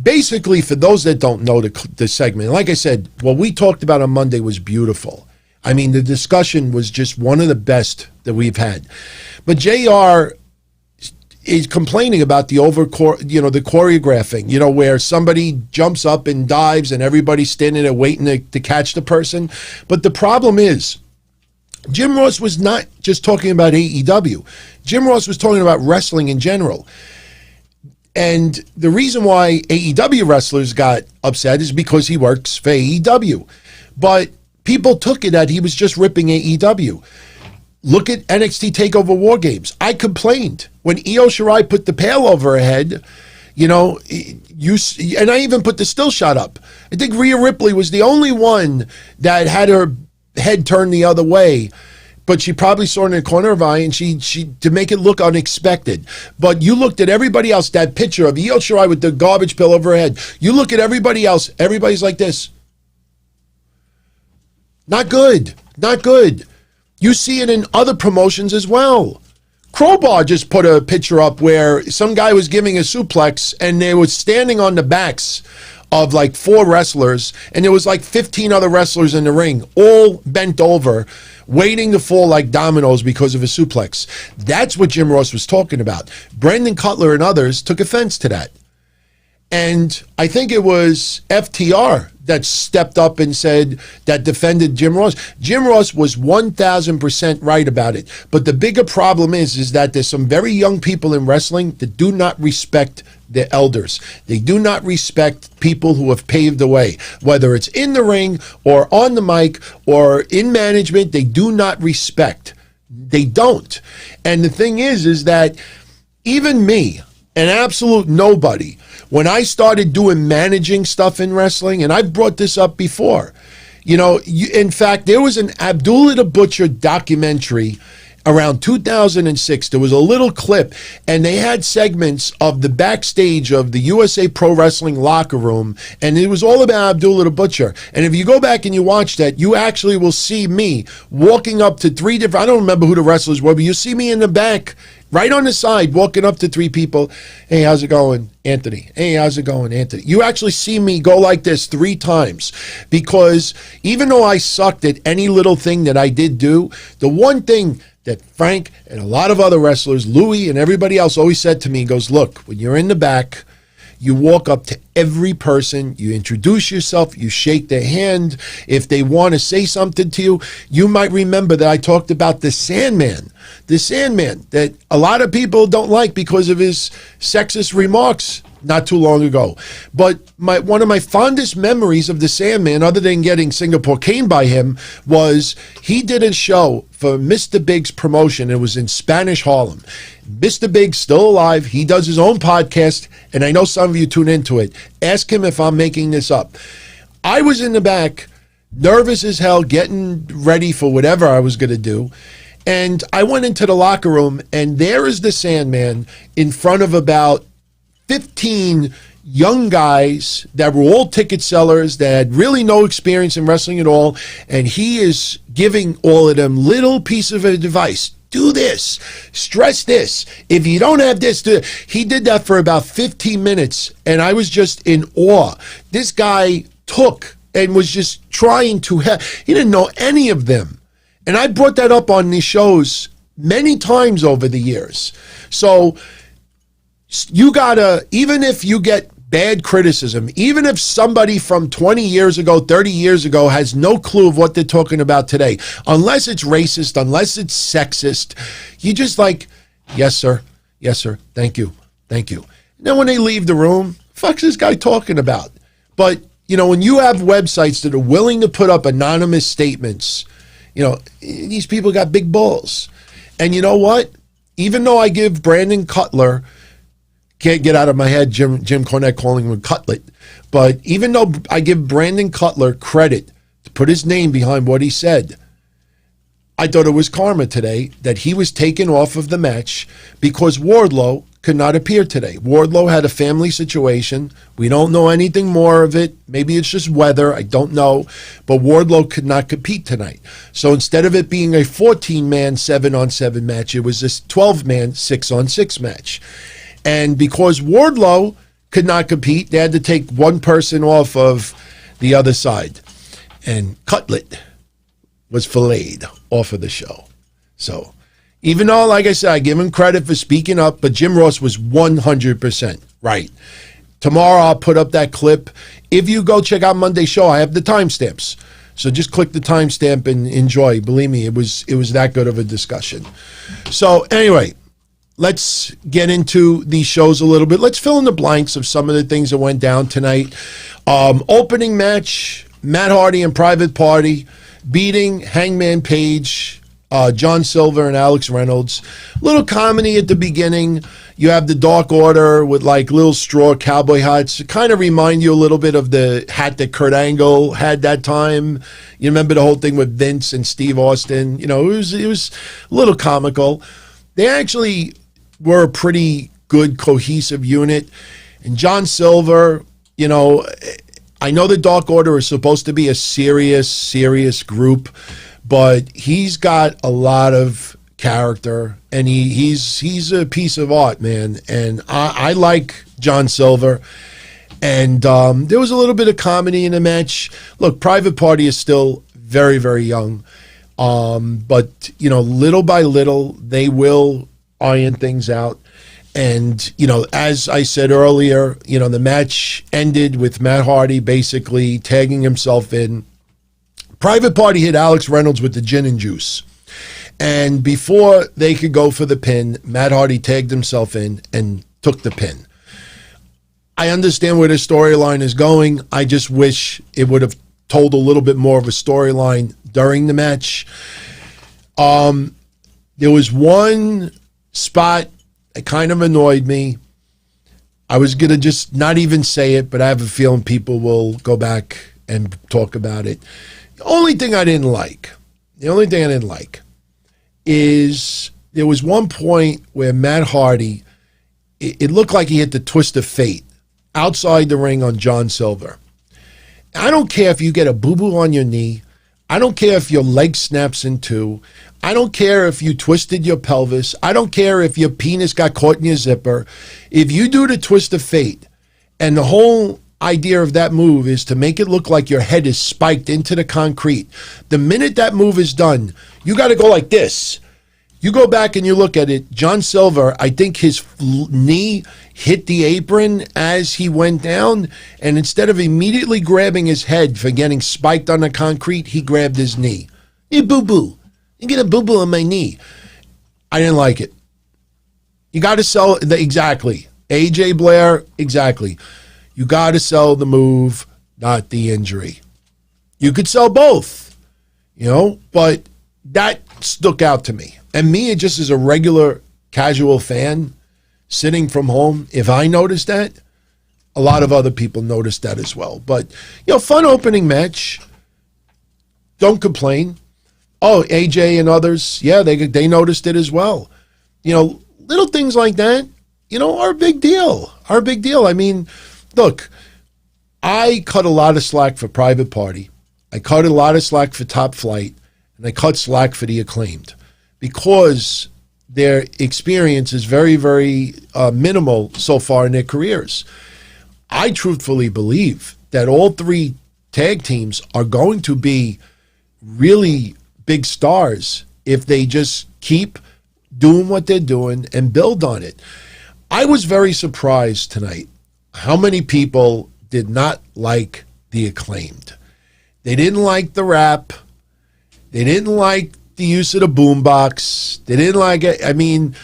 Basically, for those that don't know the segment, like I said, what we talked about on Monday was beautiful. I mean, the discussion was just one of the best that we've had. But JR is complaining about the the choreographing, where somebody jumps up and dives and everybody's standing there waiting to catch the person. But the problem is, Jim Ross was not just talking about AEW. Jim Ross was talking about wrestling in general. And the reason why AEW wrestlers got upset is because he works for AEW. But people took it that he was just ripping AEW. Look at NXT TakeOver War Games. I complained when Io Shirai put the pail over her head, and I even put the still shot up. I think Rhea Ripley was the only one that had her head turned the other way, but she probably saw it in the corner of her eye, and she to make it look unexpected. But you looked at everybody else, that picture of Io Shirai with the garbage pail over her head. You look at everybody else, everybody's like this. Not good. Not good. You see it in other promotions as well. Crowbar just put a picture up where some guy was giving a suplex and they were standing on the backs of like 4 wrestlers, and there was like 15 other wrestlers in the ring, all bent over, waiting to fall like dominoes because of a suplex. That's what Jim Ross was talking about. Brandon Cutler and others took offense to that. And I think it was FTR that stepped up and said, that defended Jim Ross. Jim Ross was 1,000% right about it. But the bigger problem is that there's some very young people in wrestling that do not respect the elders. They do not respect people who have paved the way. Whether it's in the ring or on the mic or in management, they do not respect. They don't. And the thing is that even me, an absolute nobody, when I started doing managing stuff in wrestling, and I've brought this up before, in fact, there was an Abdullah the Butcher documentary around 2006. There was a little clip, and they had segments of the backstage of the USA Pro Wrestling locker room, and it was all about Abdullah the Butcher. And if you go back and you watch that, you actually will see me walking up to 3 different, I don't remember who the wrestlers were, but you see me in the back, right on the side, walking up to 3 people. Hey, how's it going, Anthony? Hey, how's it going, Anthony? You actually see me go like this 3 times, because even though I sucked at any little thing that I did do, the one thing that Frank and a lot of other wrestlers, Louis and everybody else, always said to me, goes, look, when you're in the back, you walk up to every person, you introduce yourself, you shake their hand. If they want to say something to you, you might remember that I talked about the Sandman that a lot of people don't like because of his sexist remarks not too long ago. But one of my fondest memories of the Sandman, other than getting Singapore caned by him, was he did a show for Mr. Big's promotion. It was in Spanish Harlem. Mr. Big's still alive. He does his own podcast, and I know some of you tune into it. Ask him if I'm making this up. I was in the back, nervous as hell, getting ready for whatever I was going to do. And I went into the locker room, and there is the Sandman in front of about 15 young guys that were all ticket sellers that had really no experience in wrestling at all. And he is giving all of them little piece of advice. Do this, stress this. If you don't have this, do it. He did that for about 15 minutes, and I was just in awe. This guy took and was just trying to help. He didn't know any of them. And I brought that up on these shows many times over the years. So you gotta, even if you get bad criticism, even if somebody from 20 years ago, 30 years ago has no clue of what they're talking about today, unless it's racist, unless it's sexist, you just like, yes, sir, thank you. And then when they leave the room, fuck's this guy talking about? But, when you have websites that are willing to put up anonymous statements, these people got big balls. And you know what? Even though I give Brandon Cutler, can't get out of my head Jim Cornette calling him Cutlet, but even though I give Brandon Cutler credit to put his name behind what he said, I thought it was karma today that he was taken off of the match because Wardlow could not appear today. Wardlow had a family situation. We don't know anything more of it. Maybe it's just weather. I don't know. But Wardlow could not compete tonight. So instead of it being a 14-man 7-on-7 match, it was this 12-man 6-on-6 match. And because Wardlow could not compete, they had to take one person off of the other side. And Cutlet was filleted off of the show. So even though, like I said, I give him credit for speaking up, but Jim Ross was 100% right. Tomorrow I'll put up that clip. If you go check out Monday's show, I have the timestamps. So just click the timestamp and enjoy. Believe me, it was that good of a discussion. So anyway, let's get into these shows a little bit. Let's fill in the blanks of some of the things that went down tonight. Opening match, Matt Hardy and Private Party beating Hangman Page, John Silver and Alex Reynolds. Little comedy at the beginning. You have the Dark Order with like little straw cowboy hats. It kind of remind you a little bit of the hat that Kurt Angle had that time. You remember the whole thing with Vince and Steve Austin. It was a little comical. They actually were a pretty good cohesive unit. And John Silver, I know the Dark Order is supposed to be a serious group, but he's got a lot of character, and he's a piece of art, man. And I like John Silver. And there was a little bit of comedy in the match. Look, Private Party is still very, very young. But, little by little, they will iron things out. And, as I said earlier, the match ended with Matt Hardy basically tagging himself in. Private Party hit Alex Reynolds with the gin and juice. And before they could go for the pin, Matt Hardy tagged himself in and took the pin. I understand where the storyline is going. I just wish it would have told a little bit more of a storyline during the match. There was one spot that kind of annoyed me. I was going to just not even say it, but I have a feeling people will go back and talk about it. The only thing I didn't like is there was one point where Matt Hardy, it looked like he hit the twist of fate outside the ring on John Silver. I don't care if you get a boo-boo on your knee. I don't care if your leg snaps in two. I don't care if you twisted your pelvis. I don't care if your penis got caught in your zipper. If you do the twist of fate, and the whole idea of that move is to make it look like your head is spiked into the concrete, the minute that move is done, you got to go like this. You go back and you look at it. John Silver, I think his knee hit the apron as he went down, and instead of immediately grabbing his head for getting spiked on the concrete, he grabbed his knee. You boo-boo. You get a boo-boo on my knee. I didn't like it. You got to sell exactly. AJ Blair, exactly. You got to sell the move, not the injury. You could sell both, but that stuck out to me. And me, just as a regular casual fan sitting from home, if I noticed that, a lot of other people noticed that as well. But, fun opening match. Don't complain. Oh, AJ and others, yeah, they noticed it as well. Little things like that, are a big deal. I mean, look, I cut a lot of slack for Private Party. I cut a lot of slack for Top Flight, and I cut slack for the Acclaimed because their experience is very, very minimal so far in their careers. I truthfully believe that all three tag teams are going to be really big stars if they just keep doing what they're doing and build on it. I was very surprised tonight how many people did not like the Acclaimed. They didn't like the rap. They didn't like the use of the boombox. They didn't like it. I mean,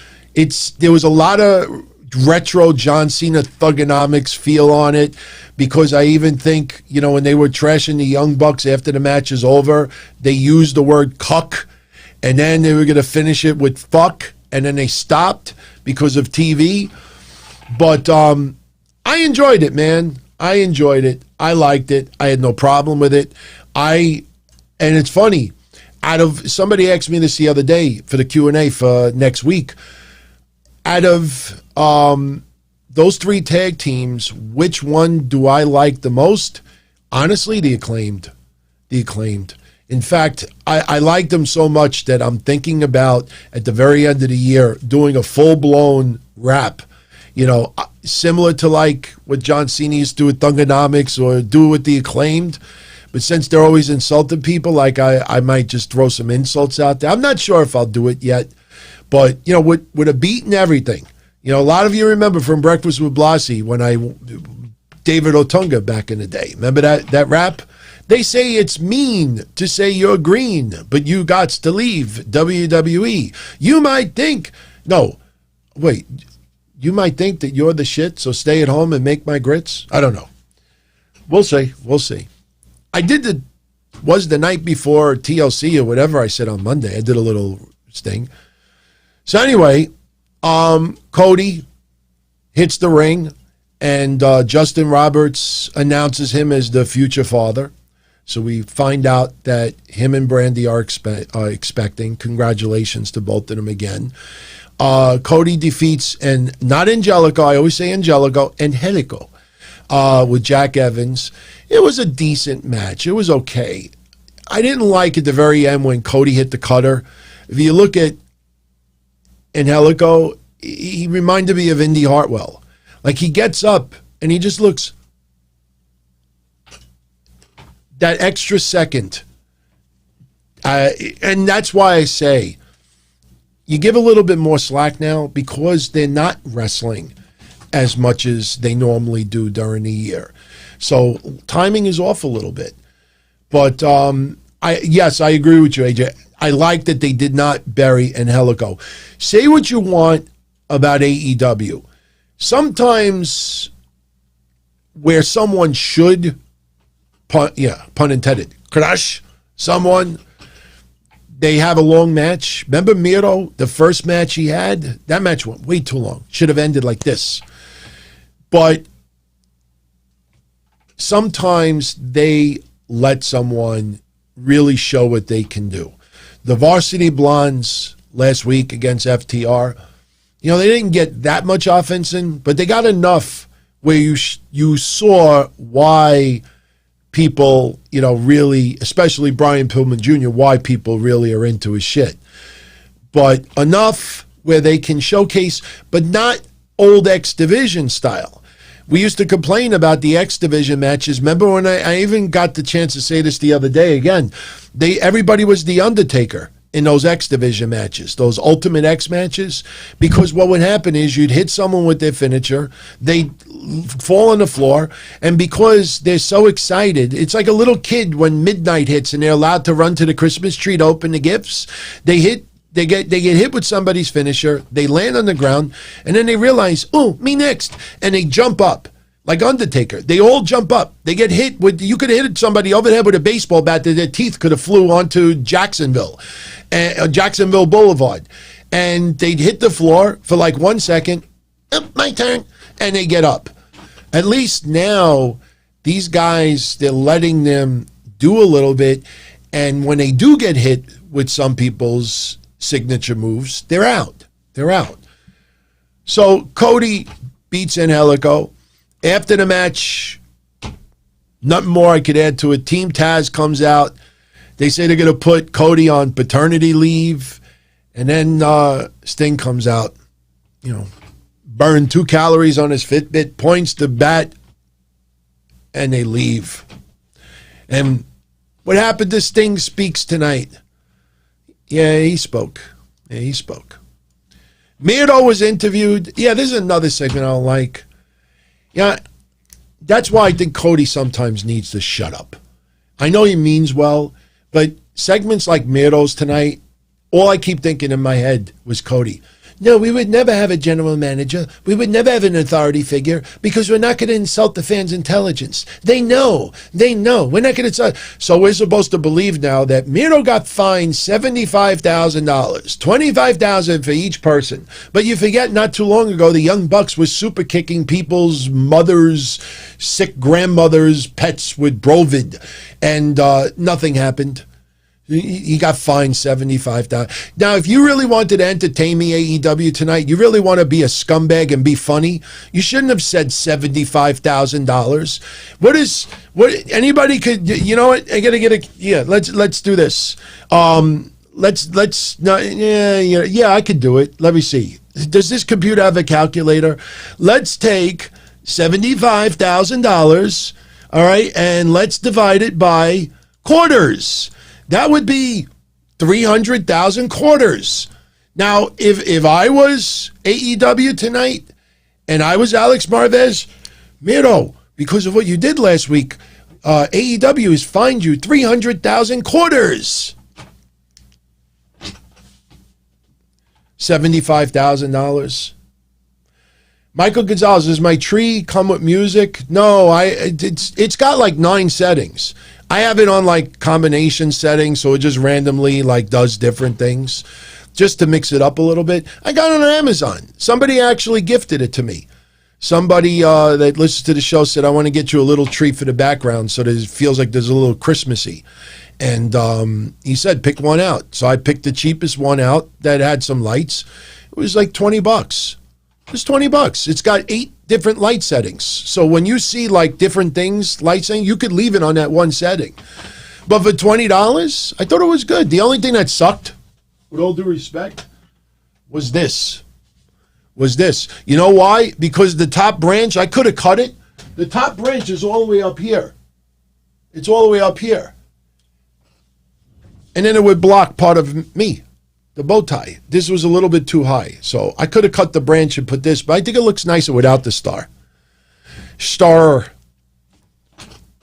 there was a lot of retro John Cena thugonomics feel on it, because I even think, when they were trashing the Young Bucks after the match is over, they used the word cuck, and then they were going to finish it with fuck, and then they stopped because of TV. But I enjoyed it, man. I enjoyed it. I liked it. I had no problem with it. And it's funny. Somebody asked me this the other day for the Q&A for next week. Out of those three tag teams, which one do I like the most? Honestly, the Acclaimed. The Acclaimed. In fact, I liked them so much that I'm thinking about, at the very end of the year, doing a full-blown rap. Similar to like what John Cena used to do with Thugonomics or do with the Acclaimed. But since they're always insulting people, like I might just throw some insults out there. I'm not sure if I'll do it yet. But, with a beat and everything. A lot of you remember from Breakfast with Blassie when David Otunga back in the day. Remember that rap? They say it's mean to say you're green, but you gots to leave WWE. You might think that you're the shit, so stay at home and make my grits? I don't know. We'll see. Was the night before TLC or whatever I said on Monday. I did a little sting. So anyway, Cody hits the ring, and Justin Roberts announces him as the future father. So we find out that him and Brandi are expecting. Congratulations to both of them again. Cody defeats, and not Angelico, I always say Angelico, Angelico, with Jack Evans. It was a decent match. It was okay. I didn't like at the very end when Cody hit the cutter. If you look at Angelico, he reminded me of Indy Hartwell. Like, he gets up and he just looks that extra second. And that's why I say you give a little bit more slack now, because they're not wrestling as much as they normally do during the year. So timing is off a little bit. But I agree with you, AJ. I like that they did not bury Angelico. Say what you want about AEW. Sometimes where someone should, pun intended, crush someone, they have a long match. Remember Miro, the first match he had? That match went way too long. Should have ended like this. But sometimes they let someone really show what they can do. The Varsity Blondes last week against FTR, they didn't get that much offense in, but they got enough where you saw why people, really, especially Brian Pillman Jr., why people really are into his shit. But enough where they can showcase, but not old X Division style. We used to complain about the X Division matches. Remember when I even got the chance to say this the other day again? Everybody was the Undertaker in those X Division matches, those Ultimate X matches, because what would happen is you'd hit someone with their finisher, they'd fall on the floor, and because they're so excited, it's like a little kid when midnight hits and they're allowed to run to the Christmas tree to open the gifts. They get hit with somebody's finisher, they land on the ground, and then they realize, oh, me next, and they jump up. Like Undertaker, they all jump up. They get hit with, you could have hit somebody over the head with a baseball bat that their teeth could have flew onto Jacksonville Boulevard. And they'd hit the floor for like 1 second, my turn, and they get up. At least now, these guys, they're letting them do a little bit, and when they do get hit with some people's signature moves, they're out. So Cody beats Angelico. After the match, nothing more I could add to it. Team Taz comes out. They say they're going to put Cody on paternity leave. And then Sting comes out, burned 2 calories on his Fitbit, points the bat, and they leave. And what happened to Sting speaks tonight. Yeah, he spoke. Miro was interviewed. Yeah, this is another segment I don't like. Yeah, that's why I think Cody sometimes needs to shut up. I know he means well, but segments like Miro's tonight, all I keep thinking in my head was Cody. No, we would never have a general manager. We would never have an authority figure because we're not going to insult the fans' intelligence. They know. We're not going to. So we're supposed to believe now that Miro got fined $75,000, $25,000 for each person. But you forget not too long ago, the Young Bucks was super kicking people's mothers, sick grandmothers, pets with Brovid, and nothing happened. He got fined $75,000. Now, if you really wanted to entertain me, AEW tonight, you really want to be a scumbag and be funny, you shouldn't have said $75,000. What anybody could, you know what? I gotta get a, yeah. Let's do this. Let's not. Yeah. I could do it. Let me see. Does this computer have a calculator? Let's take $75,000. All right, and let's divide it by quarters. That would be 300,000 quarters. Now, if I was AEW tonight and I was Alex Marvez, Miro, because of what you did last week, AEW has fined you 300,000 quarters. $75,000. Michael Gonzalez, does my tree come with music? No, it's got like 9 settings. I have it on like combination settings, so it just randomly like does different things just to mix it up a little bit. I got it on Amazon. Somebody actually gifted it to me. Somebody that listens to the show said, I want to get you a little treat for the background so that it feels like there's a little Christmassy. And he said, pick one out. So I picked the cheapest one out that had some lights. It was like $20. It's $20. It's got 8 different light settings. So when you see like different things, light setting, you could leave it on that one setting. But for $20, I thought it was good. The only thing that sucked, with all due respect, was this. You know why? Because the top branch, I could have cut it. The top branch is all the way up here. It's all the way up here. And then it would block part of me. The bow tie. This was a little bit too high. So I could have cut the branch and put this, but I think it looks nicer without the star.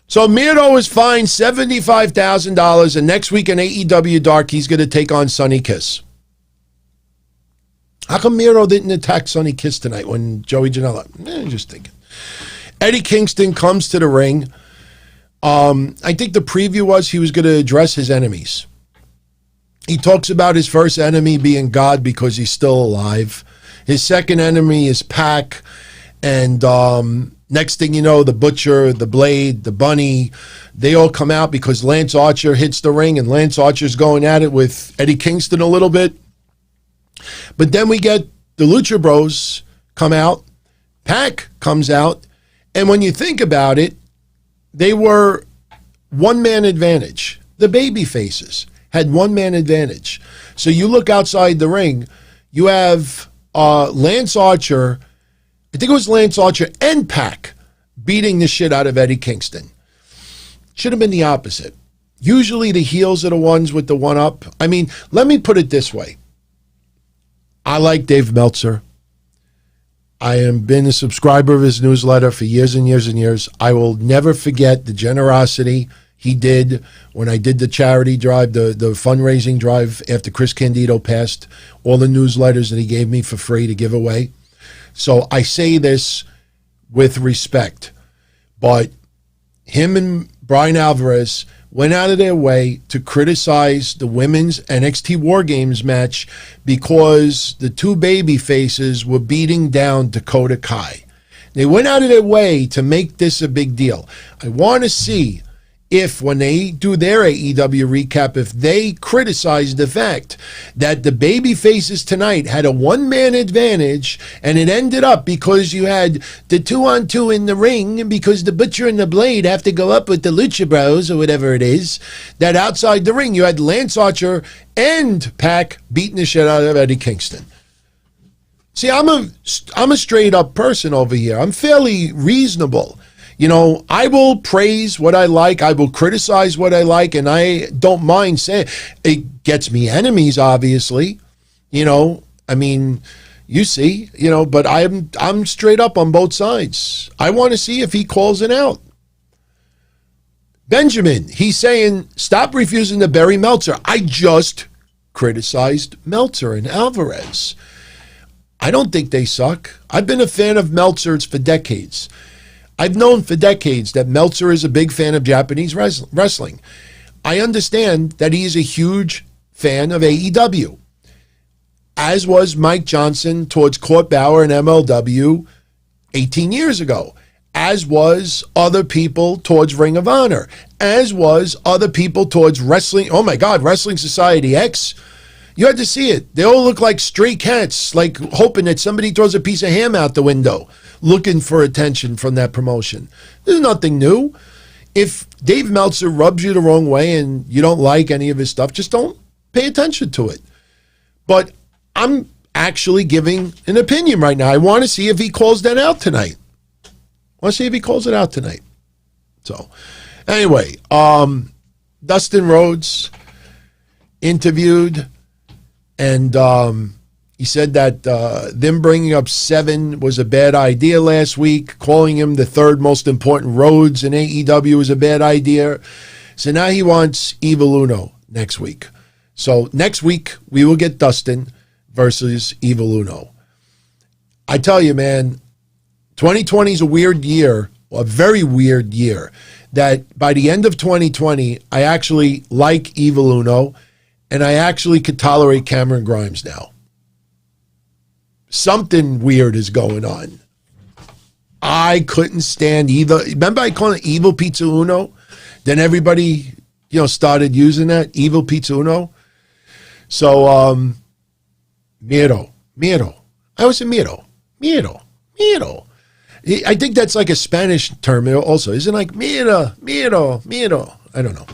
So Miro is fined $75,000, and next week in AEW Dark, he's going to take on Sonny Kiss. How come Miro didn't attack Sonny Kiss tonight when Joey Janela? Just thinking. Eddie Kingston comes to the ring. I think the preview was he was going to address his enemies. He talks about his first enemy being God because he's still alive. His second enemy is Pac. And next thing you know, the Butcher, the Blade, the Bunny, they all come out because Lance Archer hits the ring, and Lance Archer's going at it with Eddie Kingston a little bit. But then we get the Lucha Bros come out. Pac comes out. And when you think about it, they were one-man advantage. The baby faces had one-man advantage. So you look outside the ring, you have Lance Archer, I think it was Lance Archer and Pac beating the shit out of Eddie Kingston. Should have been the opposite. Usually the heels are the ones with the one-up. I mean, let me put it this way. I like Dave Meltzer. I have been a subscriber of his newsletter for years and years and years. I will never forget the generosity he did when I did the charity drive, the fundraising drive after Chris Candido passed, all the newsletters that he gave me for free to give away. So I say this with respect, but him and Brian Alvarez went out of their way to criticize the women's NXT War Games match because the two baby faces were beating down Dakota Kai. They went out of their way to make this a big deal. I want to see if when they do their AEW recap, if they criticize the fact that the baby faces tonight had a one-man advantage and it ended up because you had the 2-on-2 in the ring and because the Butcher and the Blade have to go up with the Lucha Bros or whatever it is, that outside the ring you had Lance Archer and Pac beating the shit out of Eddie Kingston. See, I'm a straight-up person over here. I'm fairly reasonable. I will praise what I like. I will criticize what I like, and I don't mind saying it gets me enemies, obviously. You see, but I'm straight up on both sides. I want to see if he calls it out. Benjamin, he's saying, stop refusing to bury Meltzer. I just criticized Meltzer and Alvarez. I don't think they suck. I've been a fan of Meltzer's for decades. I've known for decades that Meltzer is a big fan of Japanese wrestling. I understand that he is a huge fan of AEW, as was Mike Johnson towards Court Bauer and MLW 18 years ago, as was other people towards Ring of Honor, as was other people towards wrestling. Oh my God, Wrestling Society X. You had to see it. They all look like stray cats, like hoping that somebody throws a piece of ham out the window, looking for attention from that promotion. There's nothing new. If Dave Meltzer rubs you the wrong way and you don't like any of his stuff, just don't pay attention to it. But I'm actually giving an opinion right now. I want to see if he calls that out tonight. So, anyway, Dustin Rhodes interviewed, and he said that them bringing up 7 was a bad idea last week. Calling him the third most important Rhodes in AEW was a bad idea. So now he wants Evil Uno next week. So next week we will get Dustin versus Evil Uno. I tell you, man, 2020 is a weird year, a very weird year, that by the end of 2020, I actually like Evil Uno, and I actually could tolerate Cameron Grimes now. Something weird is going on. I couldn't stand either. Remember I called it Evil Pizza Uno? Then everybody, started using that, Evil Pizza Uno. So, miedo. I always say miedo. I think that's like a Spanish term also. Isn't it like miedo? I don't know.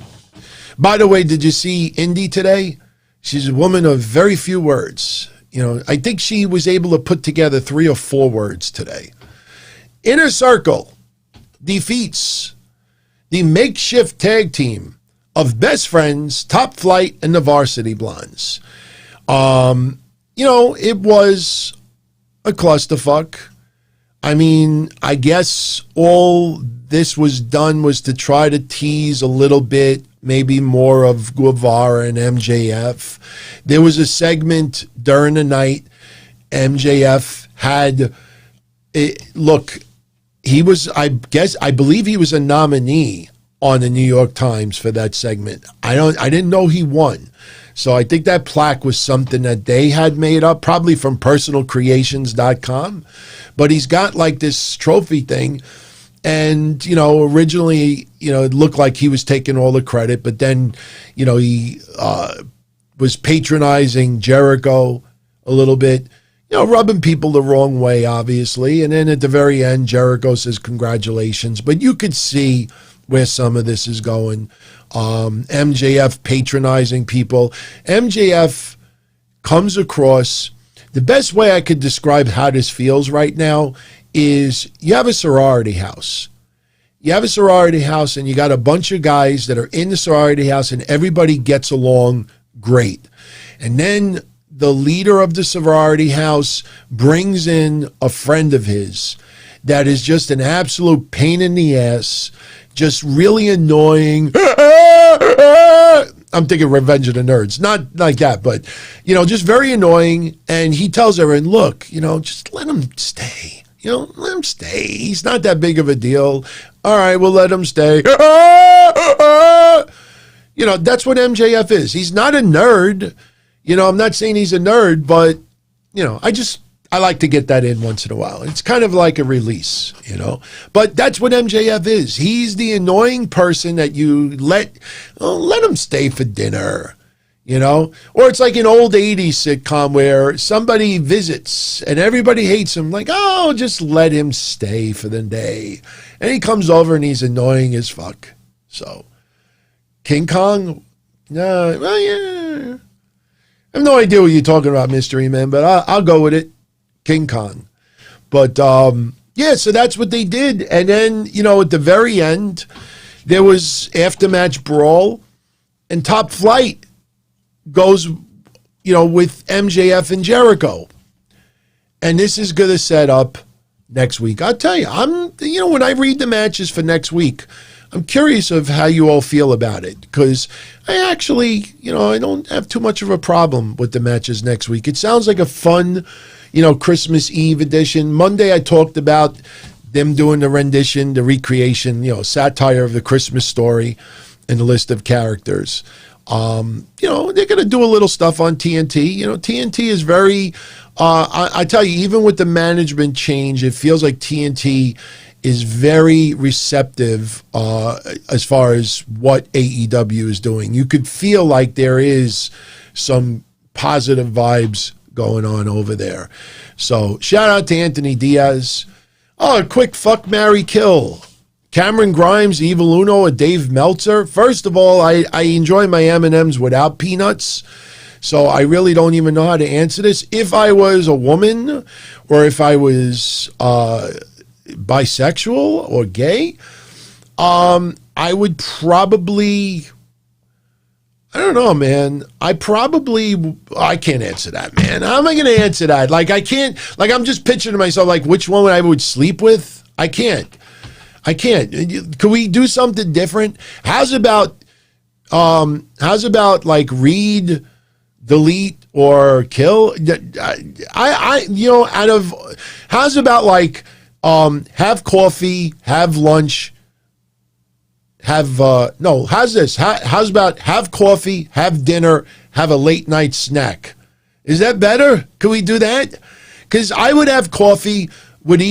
By the way, did you see Indy today? She's a woman of very few words. I think she was able to put together 3 or 4 words today. Inner Circle defeats the makeshift tag team of Best Friends, Top Flight, and the Varsity Blondes. It was a clusterfuck. I guess all this was done was to try to tease a little bit, maybe more of Guevara and MJF. There was a segment during the night. MJF had, I believe he was a nominee on the New York Times for that segment. I didn't know he won. So I think that plaque was something that they had made up, probably from personalcreations.com. But he's got like this trophy thing. And, originally, it looked like he was taking all the credit. But then, he was patronizing Jericho a little bit, rubbing people the wrong way, obviously. And then at the very end, Jericho says, congratulations. But you could see where some of this is going. MJF patronizing people. MJF comes across, the best way I could describe how this feels right now is you have a sorority house. You have a sorority house and you got a bunch of guys that are in the sorority house and everybody gets along great. And then the leader of the sorority house brings in a friend of his that is just an absolute pain in the ass, just really annoying. I'm thinking Revenge of the Nerds. Not like that, but, just very annoying. And he tells everyone, look, just let him stay. Let him stay. He's not that big of a deal. All right, we'll let him stay. That's what MJF is. He's not a nerd. I'm not saying he's a nerd, but, I like to get that in once in a while. It's kind of like a release, But that's what MJF is. He's the annoying person that you let him stay for dinner, Or it's like an old 80s sitcom where somebody visits and everybody hates him. Like, just let him stay for the day. And he comes over and he's annoying as fuck. So, King Kong? No, well, yeah. I have no idea what you're talking about, Mystery Man, but I'll go with it. King Kong. But Yeah, so that's what they did. And then, at the very end, there was after-match brawl, and Top Flight goes, with MJF and Jericho. And this is going to set up next week. I'll tell you, when I read the matches for next week, I'm curious of how you all feel about it, because I actually, I don't have too much of a problem with the matches next week. It sounds like a fun, Christmas Eve edition. Monday, I talked about them doing the rendition, the recreation, satire of the Christmas story and the list of characters. They're going to do a little stuff on TNT. TNT is very, I tell you, even with the management change, it feels like TNT is very receptive as far as what AEW is doing. You could feel like there is some positive vibes going on over there. So shout out to Anthony Diaz. Oh, a quick fuck, marry, kill. Cameron Grimes, Evil Uno, or Dave Meltzer. First of all, I enjoy my M&Ms without peanuts, so I really don't even know how to answer this. If I was a woman, or if I was bisexual or gay, I would probably, I don't know, man. I can't answer that, man. How am I going to answer that? Like, I can't, like, I'm just picturing to myself, like, which one I would sleep with? I can't. Could we do something different? How's about like read, delete, or kill? How's about like, have coffee, have lunch, how's about have coffee, have dinner, have a late night snack? Is that better? Can we do that? Because I would have coffee with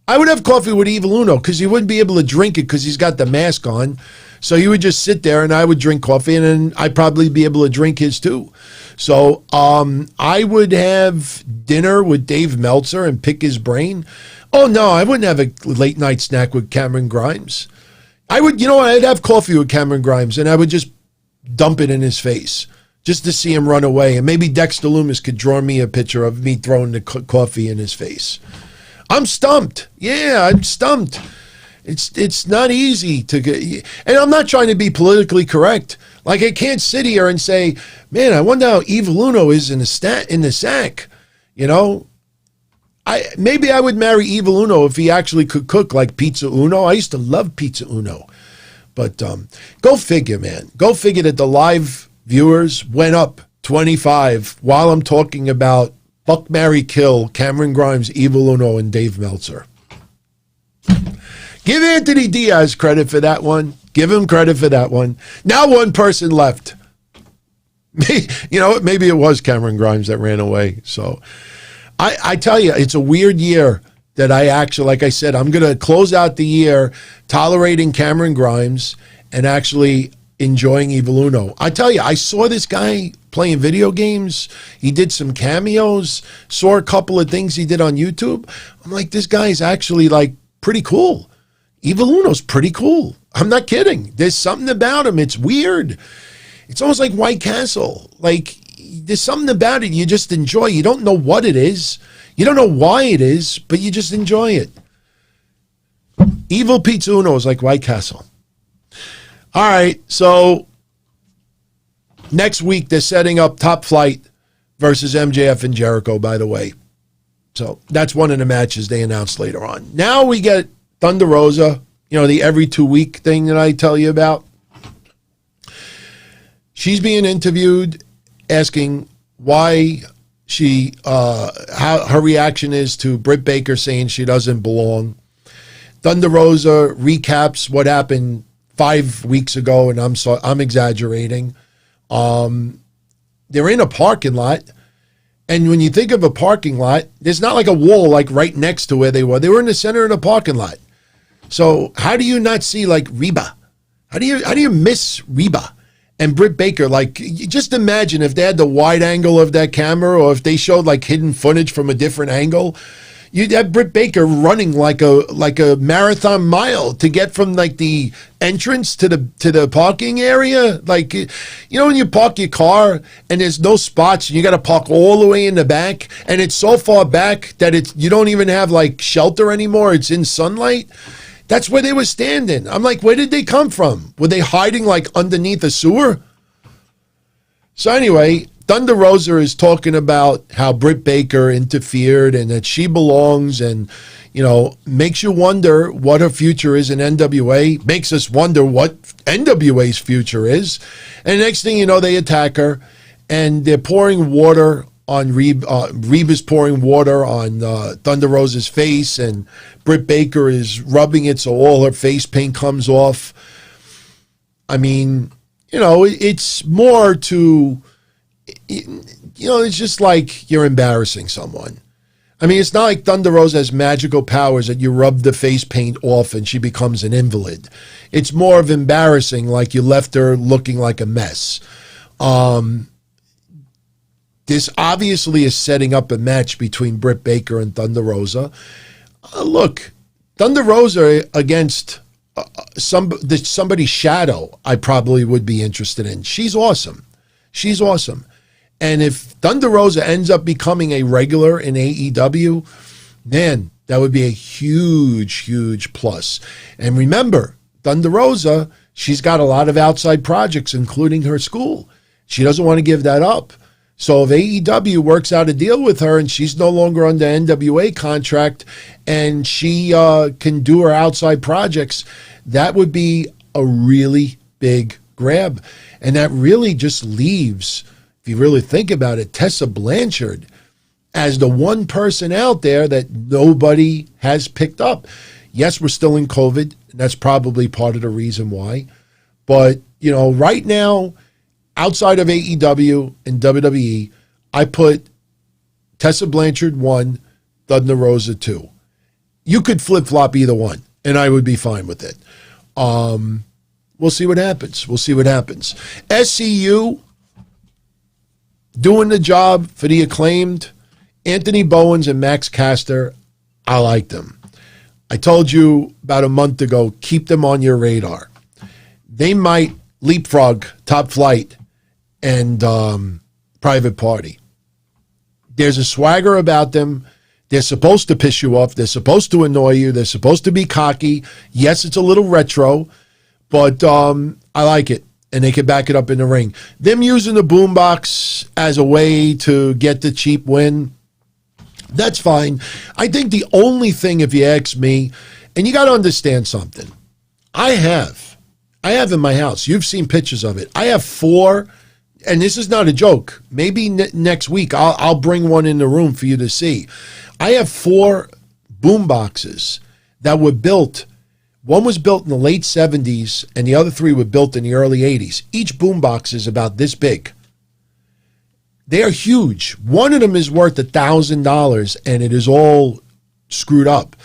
I would have coffee with Evil Uno, because he wouldn't be able to drink it because he's got the mask on. So he would just sit there and I would drink coffee, and then I'd probably be able to drink his too. So I would have dinner with Dave Meltzer and pick his brain. Oh, no, I wouldn't have a late night snack with Cameron Grimes. I'd have coffee with Cameron Grimes, and I would just dump it in his face just to see him run away. And maybe Dexter Loomis could draw me a picture of me throwing the coffee in his face. I'm stumped. Yeah, I'm stumped. It's not easy to get, and I'm not trying to be politically correct. Like, I can't sit here and say, man, I wonder how Evil Uno is in the sack. Maybe I would marry Evil Uno if he actually could cook like Pizza Uno. I used to love Pizza Uno. But go figure, man. Go figure that the live viewers went up 25 while I'm talking about fuck, marry, kill, Cameron Grimes, Evil Uno, and Dave Meltzer. Give Anthony Diaz credit for that one. Give him credit for that one. Now one person left. Maybe it was Cameron Grimes that ran away. So I tell you, it's a weird year that I actually, like I said, I'm going to close out the year tolerating Cameron Grimes and actually enjoying Evil Uno. I tell you, I saw this guy playing video games. He did some cameos, saw a couple of things he did on YouTube. I'm like, this guy is actually like pretty cool. Evil Uno's pretty cool. I'm not kidding. There's something about him. It's weird. It's almost like White Castle. Like, there's something about it you just enjoy. You don't know what it is. You don't know why it is, but you just enjoy it. Evil Pizza Uno is like White Castle. All right, so next week they're setting up Top Flight versus MJF and Jericho, by the way. So that's one of the matches they announced later on. Now we get Thunder Rosa, the every 2 week thing that I tell you about. She's being interviewed, asking why how her reaction is to Britt Baker saying she doesn't belong. Thunder Rosa recaps what happened 5 weeks ago, and I'm exaggerating. They're in a parking lot, and when you think of a parking lot, there's not like a wall like right next to where they were. They were in the center of the parking lot. So how do you not see like Reba? How do you miss Reba and Britt Baker? Like, just imagine if they had the wide angle of that camera, or if they showed like hidden footage from a different angle. You'd have Britt Baker running like a marathon mile to get from like the entrance to the parking area. Like, you know, when you park your car and there's no spots, and you got to park all the way in the back, and it's so far back that you don't even have like shelter anymore. It's in sunlight. That's where they were standing. I'm like, where did they come from? Were they hiding like underneath a sewer? So anyway, Thunder Rosa is talking about how Britt Baker interfered and that she belongs, and, you know, makes you wonder what her future is in NWA, makes us wonder what NWA's future is. And the next thing you know, they attack her, and they're pouring water on Reba's pouring water on Thunder Rosa's face, and Britt Baker is rubbing it so all her face paint comes off. I mean, you know, it's more to, you know, it's just like you're embarrassing someone. I mean, it's not like Thunder Rosa has magical powers that you rub the face paint off and she becomes an invalid. It's more of embarrassing, like you left her looking like a mess. This obviously is setting up a match between Britt Baker and Thunder Rosa. Look, Thunder Rosa against somebody's shadow, I probably would be interested in. She's awesome. She's awesome. And if Thunder Rosa ends up becoming a regular in AEW, man, that would be a huge, huge plus. And remember, Thunder Rosa, she's got a lot of outside projects, including her school. She doesn't want to give that up. So if AEW works out a deal with her and she's no longer under NWA contract and she can do her outside projects, that would be a really big grab. And that really just leaves, if you really think about it, Tessa Blanchard as the one person out there that nobody has picked up. Yes, we're still in COVID, and that's probably part of the reason why. But, you know, right now, outside of AEW and WWE, I put Tessa Blanchard 1, Thunder Rosa 2. You could flip-flop either one, and I would be fine with it. We'll see what happens. We'll see what happens. SCU doing the job for the Acclaimed. Anthony Bowens and Max Caster, I like them. I told you about a month ago, keep them on your radar. They might leapfrog Top Flight and Private Party. There's a swagger about them. They're supposed to piss you off. They're supposed to annoy you. They're supposed to be cocky. Yes, it's a little retro, but I like it. And they can back it up in the ring. Them using the boombox as a way to get the cheap win, that's fine. I think the only thing, if you ask me, and you got to understand something, I have in my house, you've seen pictures of it, I have 4, and this is not a joke, maybe next week I'll bring one in the room for you to see. I have 4 boomboxes that were built. One was built in the late 70s, and the other 3 were built in the early 80s. Each boombox is about this big. They are huge. One of them is worth $1,000, and it is all screwed up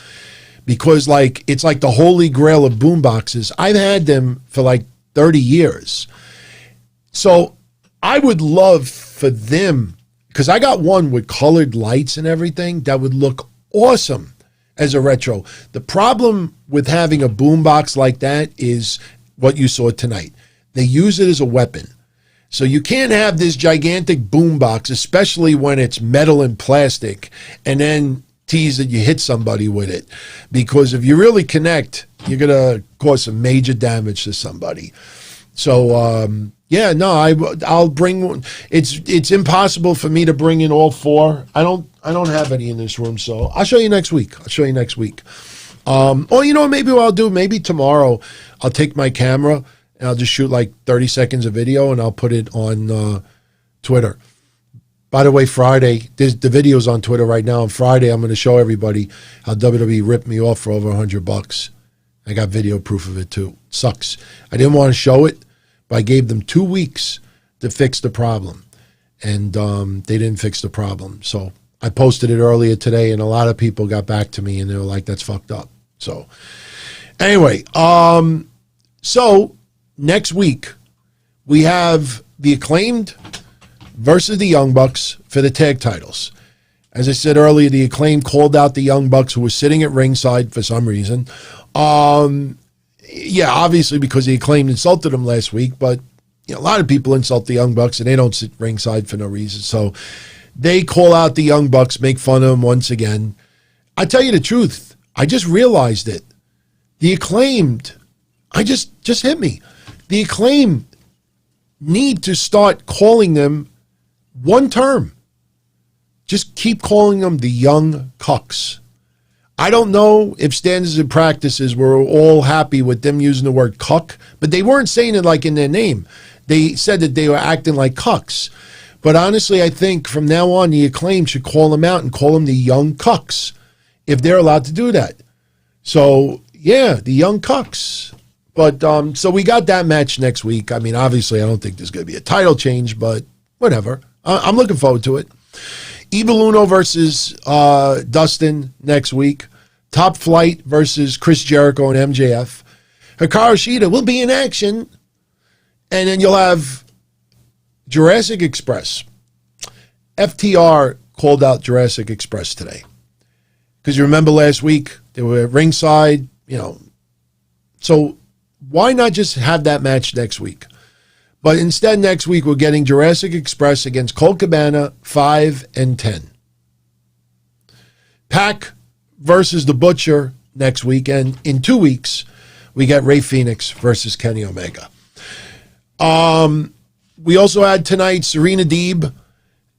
because, like, it's like the holy grail of boomboxes. I've had them for like 30 years. So I would love for them, because I got one with colored lights and everything that would look awesome as a retro. The problem with having a boombox like that is what you saw tonight. They use it as a weapon. So you can't have this gigantic boombox, especially when it's metal and plastic, and then tease that you hit somebody with it. Because if you really connect, you're going to cause some major damage to somebody. So, yeah, no, I'll bring one. It's impossible for me to bring in all 4. I don't have any in this room, so I'll show you next week. Or, you know, maybe what I'll do, maybe tomorrow I'll take my camera and I'll just shoot like 30 seconds of video and I'll put it on Twitter. By the way, Friday, the video's on Twitter right now. On Friday, I'm going to show everybody how WWE ripped me off for over $100. I got video proof of it too. It sucks. I didn't want to show it, but I gave them 2 weeks to fix the problem. And they didn't fix the problem. So I posted it earlier today, and a lot of people got back to me, and they were like, that's fucked up. So anyway, so next week, we have the Acclaimed versus the Young Bucks for the tag titles. As I said earlier, the Acclaimed called out the Young Bucks who were sitting at ringside for some reason. Yeah, obviously because the Acclaimed insulted them last week, but a lot of people insult the Young Bucks and they don't sit ringside for no reason. So they call out the Young Bucks, make fun of them once again. I tell you the truth, I just realized it. The Acclaimed, just hit me. The Acclaimed need to start calling them one term. Just keep calling them the Young Cucks. I don't know if standards and practices were all happy with them using the word cuck, but they weren't saying it like in their name. They said that they were acting like cucks. But honestly, I think from now on, the Acclaimed should call them out and call them the Young Cucks, if they're allowed to do that. So, yeah, the Young Cucks. But, so we got that match next week. I mean, obviously, I don't think there's going to be a title change, but whatever. I'm looking forward to it. Evil Uno versus Dustin next week. Top Flight versus Chris Jericho and MJF. Hikaru Shida will be in action. And then you'll have Jurassic Express. FTR called out Jurassic Express today. Because you remember last week, they were at ringside, So why not just have that match next week? But instead, next week, we're getting Jurassic Express against Colt Cabana, 5 and 10. Pac versus The Butcher next week. And in 2 weeks, we get Rey Fenix versus Kenny Omega. We also had tonight Serena Deeb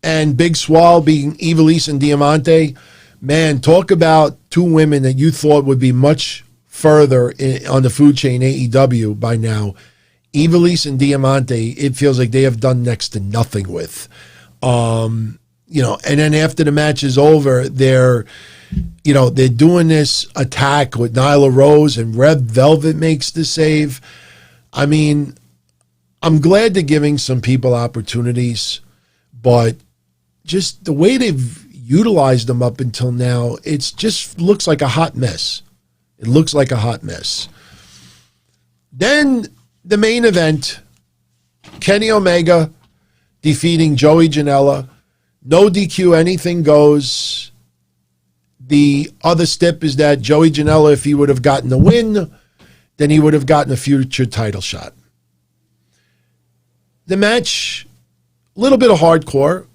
and Big Swall being Ivelisse and Diamante. Man, talk about two women that you thought would be much further on the food chain AEW by now. Ivelisse and Diamante, it feels like they have done next to nothing with. And then after the match is over, they're doing this attack with Nyla Rose and Red Velvet makes the save. I mean, I'm glad they're giving some people opportunities, but just the way they've utilized them up until now, it just looks like a hot mess. It looks like a hot mess. Then the main event, Kenny Omega defeating Joey Janela. No DQ, anything goes. The other stip is that Joey Janela, if he would have gotten the win, then he would have gotten a future title shot. The match, a little bit of hardcore.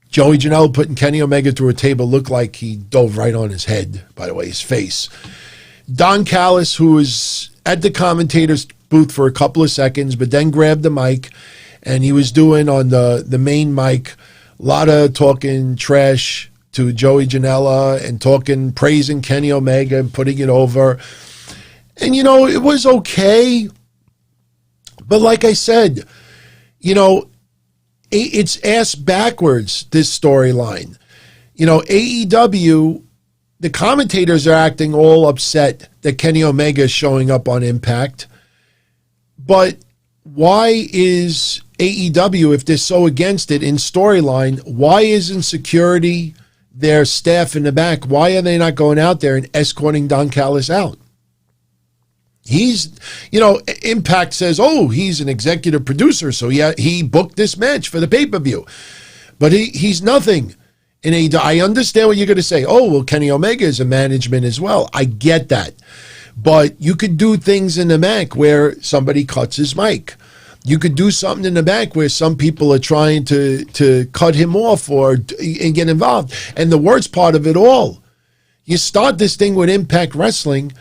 Joey Janela putting Kenny Omega through a table looked like he dove right on his head, by the way, his face. Don Callis, who was at the commentator's booth for a couple of seconds, but then grabbed the mic, and he was doing on the main mic a lot of talking trash to Joey Janela and praising Kenny Omega and putting it over. And, it was okay. But like I said, it's ass backwards, this storyline. AEW, the commentators are acting all upset that Kenny Omega is showing up on Impact. But why is AEW, if they're so against it in storyline, why isn't security, their staff in the back, why are they not going out there and escorting Don Callis out? He's, Impact says, he's an executive producer, so he booked this match for the pay-per-view. But he's nothing. And I understand what you're going to say. Kenny Omega is a management as well. I get that. But you could do things in the back where somebody cuts his mic. You could do something in the back where some people are trying to cut him off and get involved. And the worst part of it all, you start this thing with Impact Wrestling,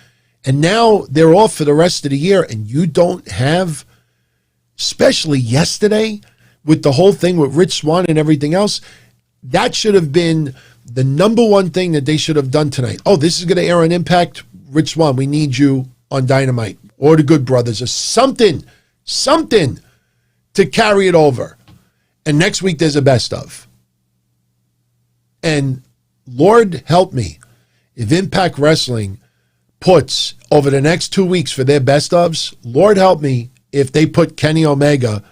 and now they're off for the rest of the year, and you don't have, especially yesterday, with the whole thing with Rich Swann and everything else, that should have been the number one thing that they should have done tonight. This is going to air on Impact. Rich Swann, we need you on Dynamite, or the Good Brothers, or something to carry it over. And next week there's a best of. And Lord help me, if Impact Wrestling puts over the next 2 weeks for their best ofs, Lord help me if they put Kenny Omega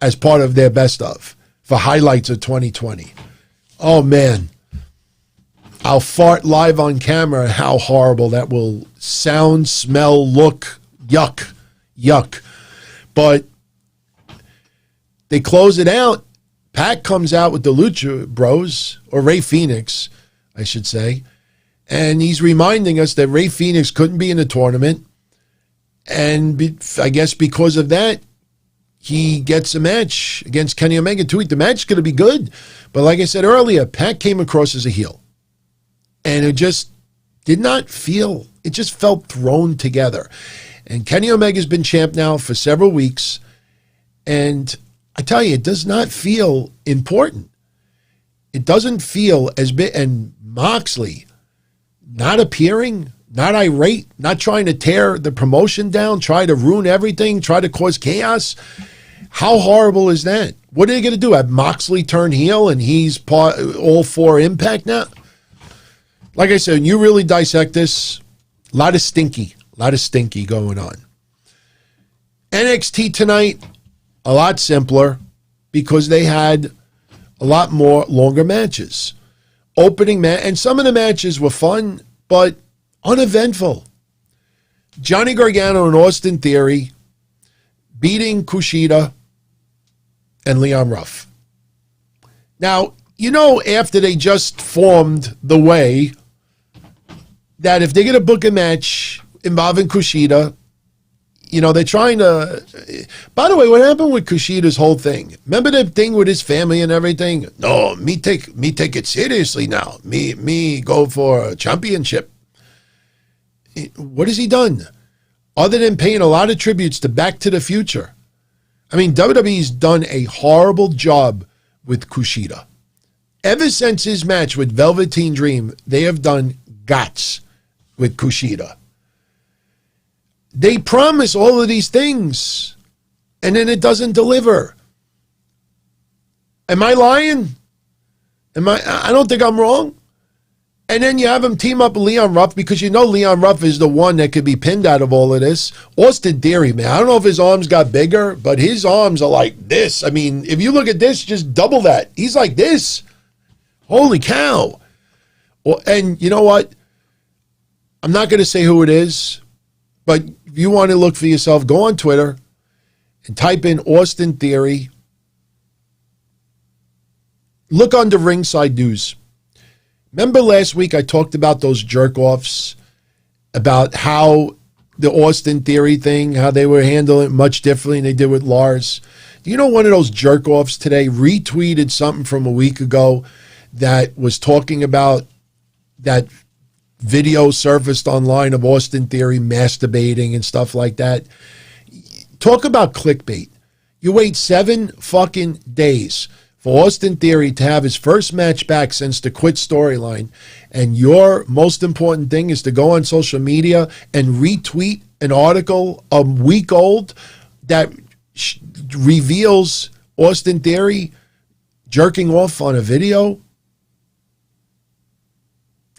as part of their best of for highlights of 2020. Oh man, I'll fart live on camera how horrible that will sound, smell, look, yuck. But they close it out Pat comes out with the Lucha Bros, or Ray Phoenix, I should say, and he's reminding us that Ray Phoenix couldn't be in the tournament, and I guess because of that, he gets a match against Kenny Omega too. The match is going to be good, but like I said earlier, Pat came across as a heel, and it just did not feel, it just felt thrown together. And Kenny Omega's been champ now for several weeks, and I tell you, it does not feel important. It doesn't feel as big. And Moxley not appearing, not irate, not trying to tear the promotion down, try to ruin everything, try to cause chaos. How horrible is that? What are they going to do? Have Moxley turn heel and he's all for Impact now? Like I said, when you really dissect this, a lot of stinky going on. NXT tonight, a lot simpler because they had a lot more longer matches. Opening match, and some of the matches were fun, but uneventful. Johnny Gargano and Austin Theory beating Kushida and Leon Ruff. Now, you know, after they just formed the way that if they're going to book a match involving Kushida, you know, they're trying to... By the way, what happened with Kushida's whole thing? Remember the thing with his family and everything? No, me take it seriously now. Me go for a championship. What has he done? Other than paying a lot of tributes to Back to the Future. I mean, WWE's done a horrible job with Kushida. Ever since his match with Velveteen Dream, they have done guts with Kushida. They promise all of these things, and then it doesn't deliver. Am I lying? I don't think I'm wrong. And then you have him team up with Leon Ruff because you know Leon Ruff is the one that could be pinned out of all of this. Austin Theory, man, I don't know if his arms got bigger, but his arms are like this. I mean, if you look at this, just double that. He's like this. Holy cow. Well, and you know what? I'm not going to say who it is, but if you want to look for yourself, go on Twitter and type in Austin Theory. Look under Ringside News. Remember last week I talked about those jerk-offs, about how the Austin Theory thing, how they were handling it much differently than they did with Lars. Do you know one of those jerk-offs today retweeted something from a week ago that was talking about that video surfaced online of Austin Theory masturbating and stuff like that? Talk about clickbait. You wait 7 fucking days for Austin Theory to have his first match back since the quit storyline, and your most important thing is to go on social media and retweet an article a week old that reveals Austin Theory jerking off on a video,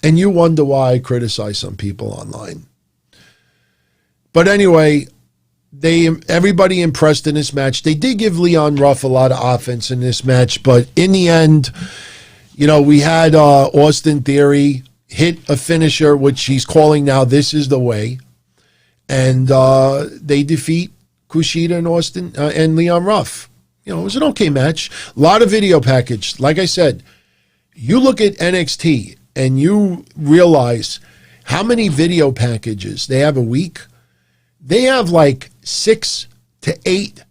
and you wonder why I criticize some people online. But anyway, everybody impressed in this match. They did give Leon Ruff a lot of offense in this match, but in the end, you know, we had Austin Theory hit a finisher, which he's calling now This Is the Way, and they defeat Kushida and Austin and Leon Ruff. You know, it was an okay match. A lot of video package. Like I said, you look at NXT and you realize how many video packages they have a week. They have like 6 to 8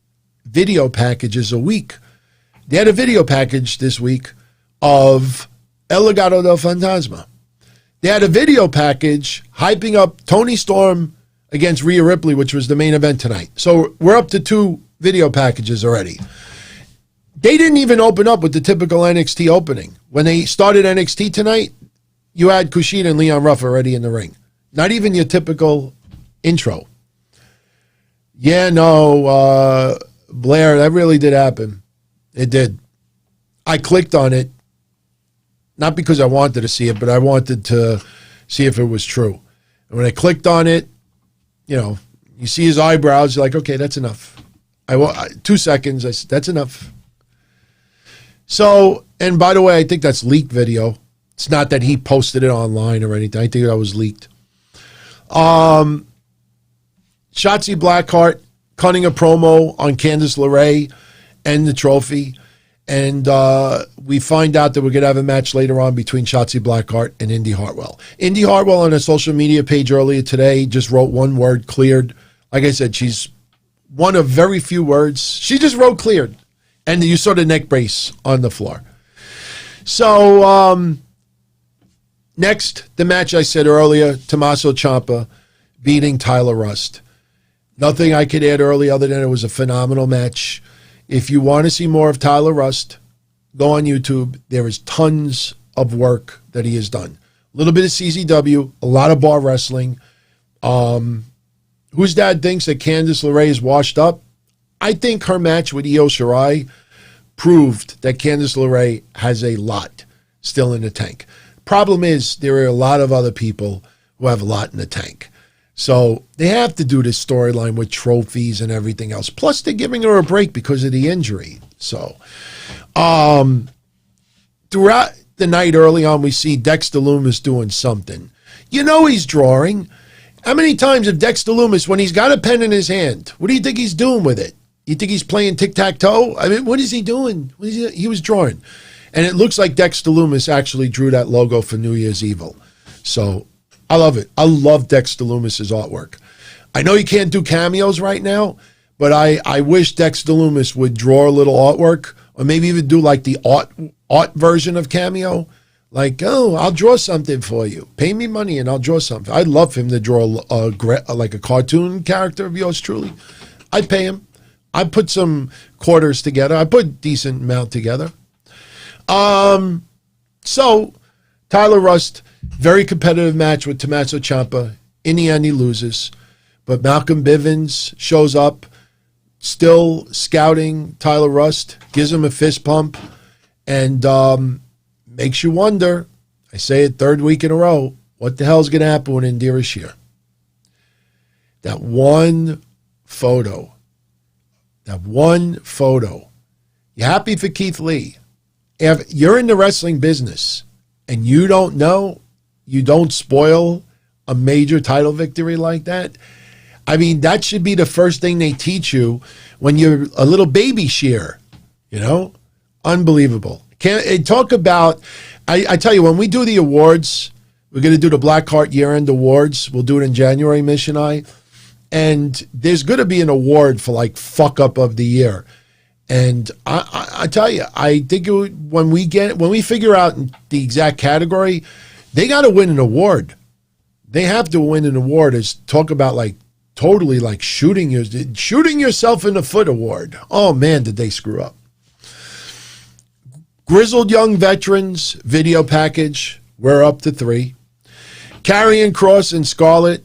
video packages a week. They had a video package this week of El Legado del Fantasma. They had a video package hyping up Toni Storm against Rhea Ripley, which was the main event tonight. So we're up to 2 video packages already. They didn't even open up with the typical NXT opening. When they started NXT tonight, you had Kushida and Leon Ruff already in the ring. Not even your typical intro. Yeah, no, Blair, that really did happen. It did. I clicked on it, not because I wanted to see it, but I wanted to see if it was true. And when I clicked on it, you know, you see his eyebrows, you're like, okay, that's enough. 2 seconds, I said, that's enough. So, and by the way, I think that's leaked video. It's not that he posted it online or anything. I think that was leaked. Shotzi Blackheart cutting a promo on Candice LeRae and the trophy. And we find out that we're going to have a match later on between Shotzi Blackheart and Indy Hartwell. Indy Hartwell on a social media page earlier today just wrote one word, cleared. Like I said, she's one of very few words. She just wrote cleared. And you saw the neck brace on the floor. So next, the match I said earlier, Tommaso Ciampa beating Tyler Rust. Nothing I could add earlier other than it was a phenomenal match. If you want to see more of Tyler Rust, go on YouTube. There is tons of work that he has done. A little bit of CZW, a lot of bar wrestling. Whose dad thinks that Candice LeRae is washed up? I think her match with Io Shirai proved that Candice LeRae has a lot still in the tank. Problem is, there are a lot of other people who have a lot in the tank. So they have to do this storyline with trophies and everything else. Plus, they're giving her a break because of the injury. So throughout the night early on, we see Dexter Lumis doing something. You know he's drawing. How many times have Dexter Lumis, when he's got a pen in his hand, what do you think he's doing with it? You think he's playing tic-tac-toe? I mean, what is he doing? He was drawing. And it looks like Dexter Lumis actually drew that logo for New Year's Evil. So I love it. I love Dexter Lumis's artwork. I know you can't do cameos right now, but I wish Dexter Lumis would draw a little artwork, or maybe even do like the art version of cameo. Like, oh, I'll draw something for you. Pay me money and I'll draw something. I'd love him to draw like a cartoon character of yours truly. I'd pay him. I'd put some quarters together. I put a decent amount together. So Tyler Rust, very competitive match with Tommaso Ciampa. In the end, he loses. But Malcolm Bivens shows up, still scouting Tyler Rust, gives him a fist pump, and makes you wonder, I say it third week in a row, what the hell's going to happen when Indira's here? That one photo. You happy for Keith Lee? If you're in the wrestling business and you don't know, you don't spoil a major title victory like that. I mean, that should be the first thing they teach you when you're a little baby shear, you know? Unbelievable. Can't talk about, I tell you, when we do the awards, we're going to do the Blackheart year-end awards. We'll do it in January, Mission Eye. And there's going to be an award for like fuck up of the year. And I tell you, I think when we figure out the exact category, they got to win an award. They have to win an award. Is talk about like totally like shooting yourself in the foot award. Oh man, did they screw up. Grizzled Young Veterans video package. We're up to 3. Karrion Kross and Scarlett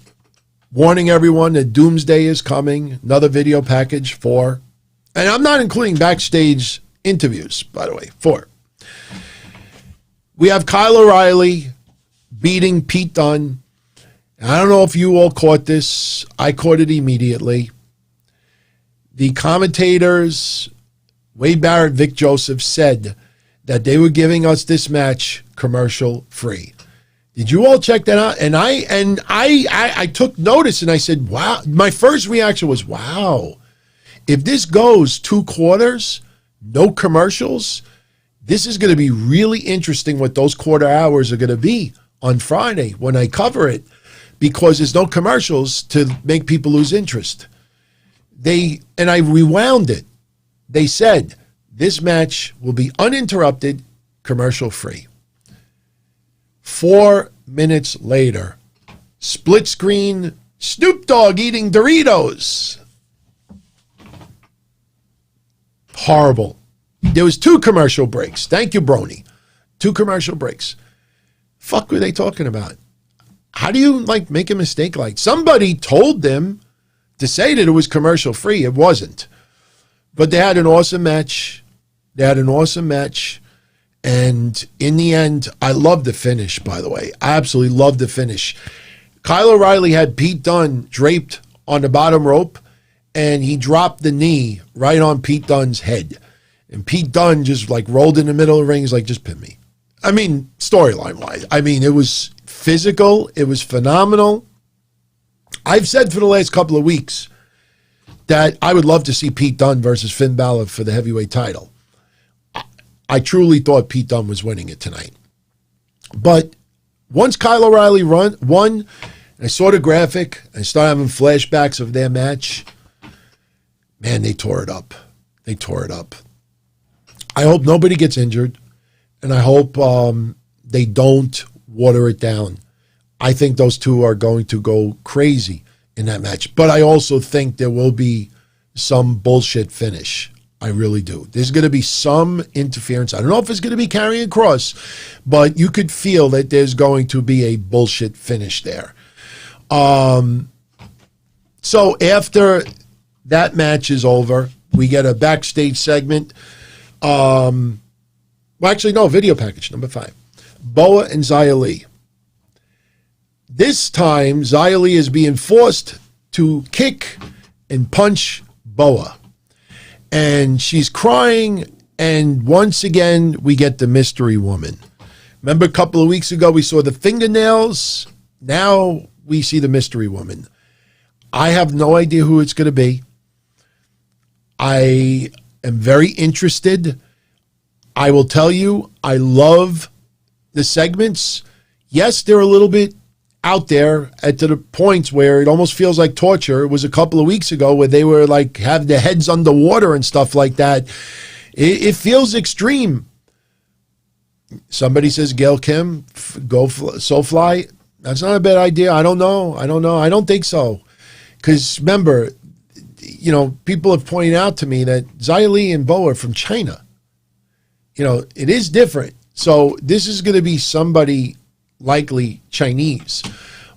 warning everyone that Doomsday is coming. Another video package, 4. And I'm not including backstage interviews, by the way, 4. We have Kyle O'Reilly beating Pete Dunne. I don't know if you all caught this. I caught it immediately. The commentators, Wade Barrett, Vic Joseph, said that they were giving us this match commercial free. Did you all check that out? And I took notice and I said, wow. My first reaction was, wow. If this goes 2 quarters, no commercials, this is going to be really interesting what those quarter hours are going to be on Friday when I cover it, because there's no commercials to make people lose interest. And I rewound it. They said this match will be uninterrupted, commercial free. 4 minutes later, split screen, Snoop Dogg eating Doritos. Horrible. There was 2 commercial breaks. Thank you, Brony. 2 commercial breaks. Fuck were they talking about? How do you like make a mistake like somebody told them to say that it was commercial free? It wasn't. But they had an awesome match. And in the end, I love the finish, by the way. I absolutely love the finish. Kyle O'Reilly had Pete Dunne draped on the bottom rope, and he dropped the knee right on Pete Dunne's head. And Pete Dunne just like rolled in the middle of the ring. He's like, just pin me. I mean, storyline-wise. I mean, it was physical. It was phenomenal. I've said for the last couple of weeks that I would love to see Pete Dunne versus Finn Balor for the heavyweight title. I truly thought Pete Dunne was winning it tonight. But once Kyle O'Reilly won, I saw the graphic, I started having flashbacks of their match. Man, they tore it up. They tore it up. I hope nobody gets injured, and I hope they don't water it down. I think those two are going to go crazy in that match. But I also think there will be some bullshit finish. I really do. There's going to be some interference. I don't know if it's going to be Karrion Kross, but you could feel that there's going to be a bullshit finish there. So after that match is over, we get a backstage segment. Well, actually, no, video package number 5. Boa and Xia Li. This time, Xia Li is being forced to kick and punch Boa. And she's crying, and once again, we get the mystery woman. Remember a couple of weeks ago, we saw the fingernails. Now we see the mystery woman. I have no idea who it's going to be. I am very interested. I will tell you, I love the segments. Yes, they're a little bit out there at the points where it almost feels like torture. It was a couple of weeks ago where they were like have their heads underwater and stuff like that. It feels extreme. Somebody says Gail Kim, Soulfly. That's not a bad idea. I don't know. I don't think so. Because remember, people have pointed out to me that Xia Li and Boa are from China. It is different. So this is going to be somebody likely Chinese.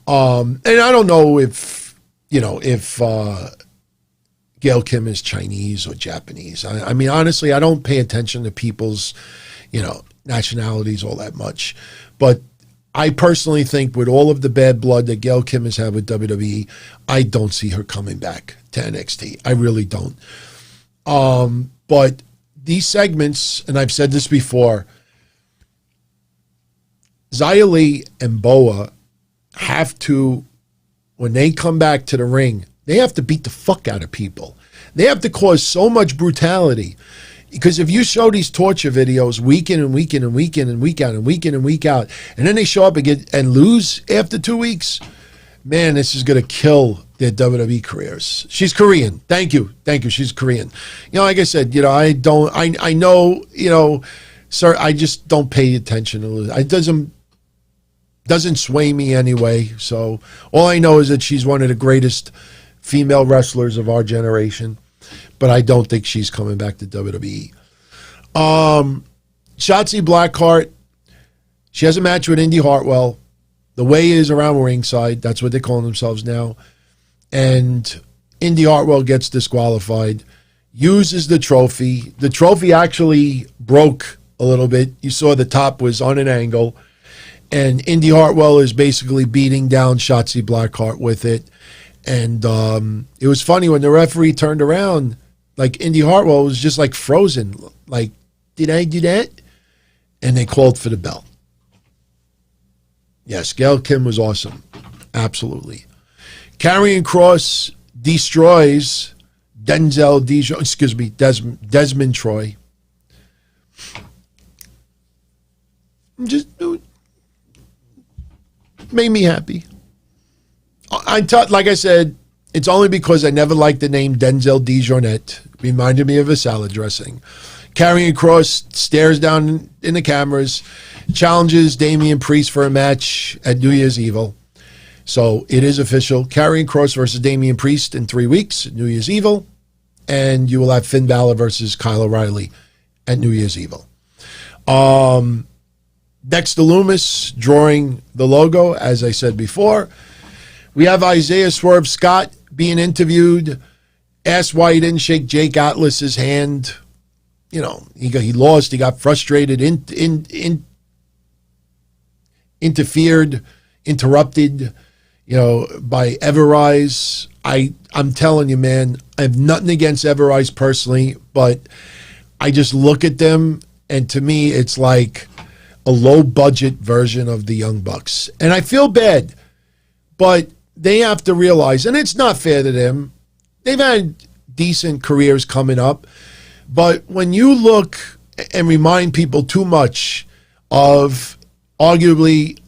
And I don't know if Gail Kim is Chinese or Japanese. I mean, honestly, I don't pay attention to people's, nationalities all that much. But I personally think with all of the bad blood that Gail Kim has had with WWE, I don't see her coming back to NXT. I really don't. But these segments, and I've said this before, Xia Li and Boa have to, when they come back to the ring, they have to beat the fuck out of people. They have to cause so much brutality. Because if you show these torture videos week in and week in and week in and week out and week in and week out, and then they show up and lose after 2 weeks, man, this is going to kill their WWE careers. She's Korean. Thank you. She's Korean. Like I said, I know, sir, I just don't pay attention to it. It doesn't sway me anyway. So all I know is that she's one of the greatest female wrestlers of our generation, but I don't think she's coming back to WWE. Shotzi Blackheart, she has a match with Indy Hartwell. The way is around ringside. That's what they're calling themselves now. And Indy Hartwell gets disqualified, uses the trophy. The trophy actually broke a little bit. You saw the top was on an angle. And Indy Hartwell is basically beating down Shotzi Blackheart with it. And it was funny when the referee turned around, like Indy Hartwell was just like frozen. Like, did I do that? And they called for the bell. Yes, Gail Kim was awesome. Absolutely. Karrion Kross destroys Desmond Troy. Made me happy. Like I said, it's only because I never liked the name Denzel Dejournette. Reminded me of a salad dressing. Karrion Kross stares down in the cameras, challenges Damian Priest for a match at New Year's Evil. So it is official. Karrion Kross versus Damian Priest in 3 weeks, New Year's Evil. And you will have Finn Balor versus Kyle O'Reilly at New Year's Evil. Dexter Lumis drawing the logo, as I said before. We have Isaiah Swerve Scott being interviewed, asked why he didn't shake Jake Atlas's hand. He lost. He got frustrated, interrupted, by Everrise. I'm telling you, man, I have nothing against Everrise personally, but I just look at them, and to me, it's like a low-budget version of the Young Bucks. And I feel bad, but they have to realize, and it's not fair to them, they've had decent careers coming up, but when you look and remind people too much of arguably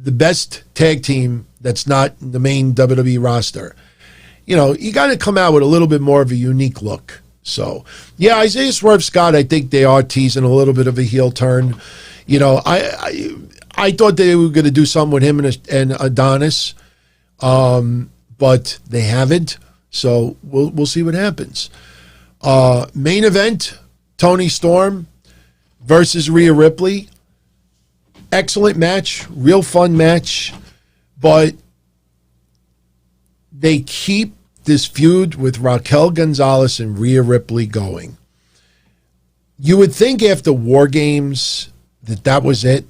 the best tag team that's not the main WWE roster. You know, you got to come out with a little bit more of a unique look. So, yeah, Isaiah Swerve Scott, I think they are teasing a little bit of a heel turn. You know, I thought they were going to do something with him and Adonis, but they haven't. So we'll see what happens. Main event, Toni Storm versus Rhea Ripley. Excellent match, real fun match, but they keep this feud with Raquel Gonzalez and Rhea Ripley going. You would think after War Games that was it,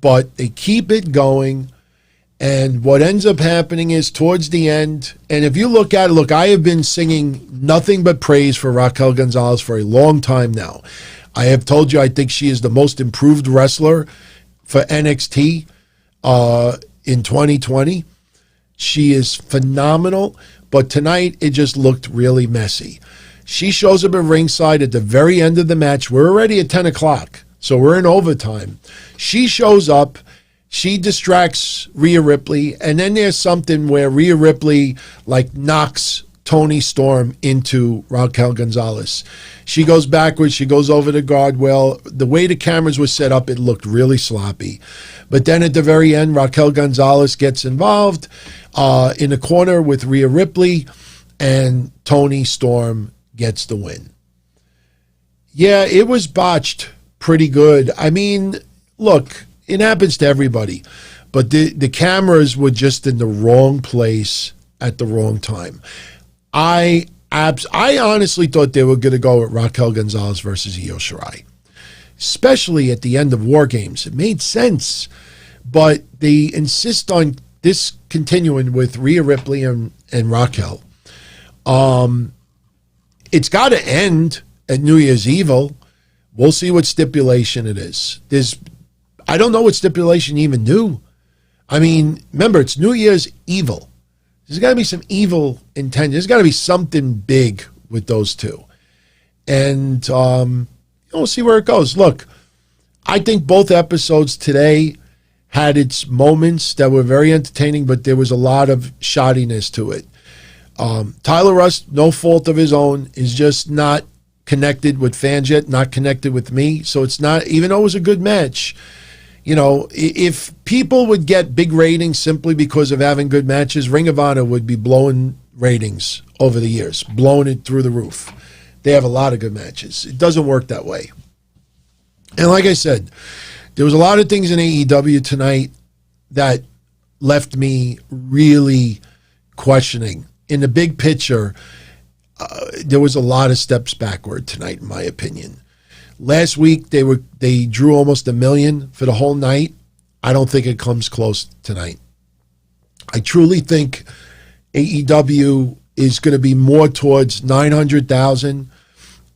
but they keep it going. And what ends up happening is towards the end, and if you look at it, I have been singing nothing but praise for Raquel Gonzalez for a long time now. I have told you I think she is the most improved wrestler for NXT in 2020. She is phenomenal, but tonight it just looked really messy. She shows up at ringside at the very end of the match. We're already at 10 o'clock, so we're in overtime. She shows up. She distracts Rhea Ripley, and then there's something where Rhea Ripley knocks Toni Storm into Raquel Gonzalez. She goes backwards. She goes over the guardrail. The way the cameras were set up, it looked really sloppy. But then at the very end, Raquel Gonzalez gets involved in the corner with Rhea Ripley, and Toni Storm gets the win. Yeah, it was botched pretty good. I mean, look, it happens to everybody, but the cameras were just in the wrong place at the wrong time. I honestly thought they were going to go with Raquel Gonzalez versus Io Shirai, especially at the end of War Games. It made sense, but they insist on this continuing with Rhea Ripley and Raquel. It's got to end at New Year's Evil. We'll see what stipulation it is. I don't know what stipulation you even do. I mean, remember, it's New Year's Evil. There's got to be some evil intent. There's got to be something big with those two. And we'll see where it goes. Look, I think both episodes today had its moments that were very entertaining, but there was a lot of shoddiness to it. Tyler Rust, no fault of his own, is just not connected with fans yet, not connected with me. So it's not, even though it was a good match, you know, if people would get big ratings simply because of having good matches, Ring of Honor would be blowing ratings over the years, blowing it through the roof. They have a lot of good matches. It doesn't work that way. And like I said, there was a lot of things in AEW tonight that left me really questioning. In the big picture, there was a lot of steps backward tonight, in my opinion. Last week, they drew almost 1 million for the whole night. I don't think it comes close tonight. I truly think AEW is going to be more towards 900,000.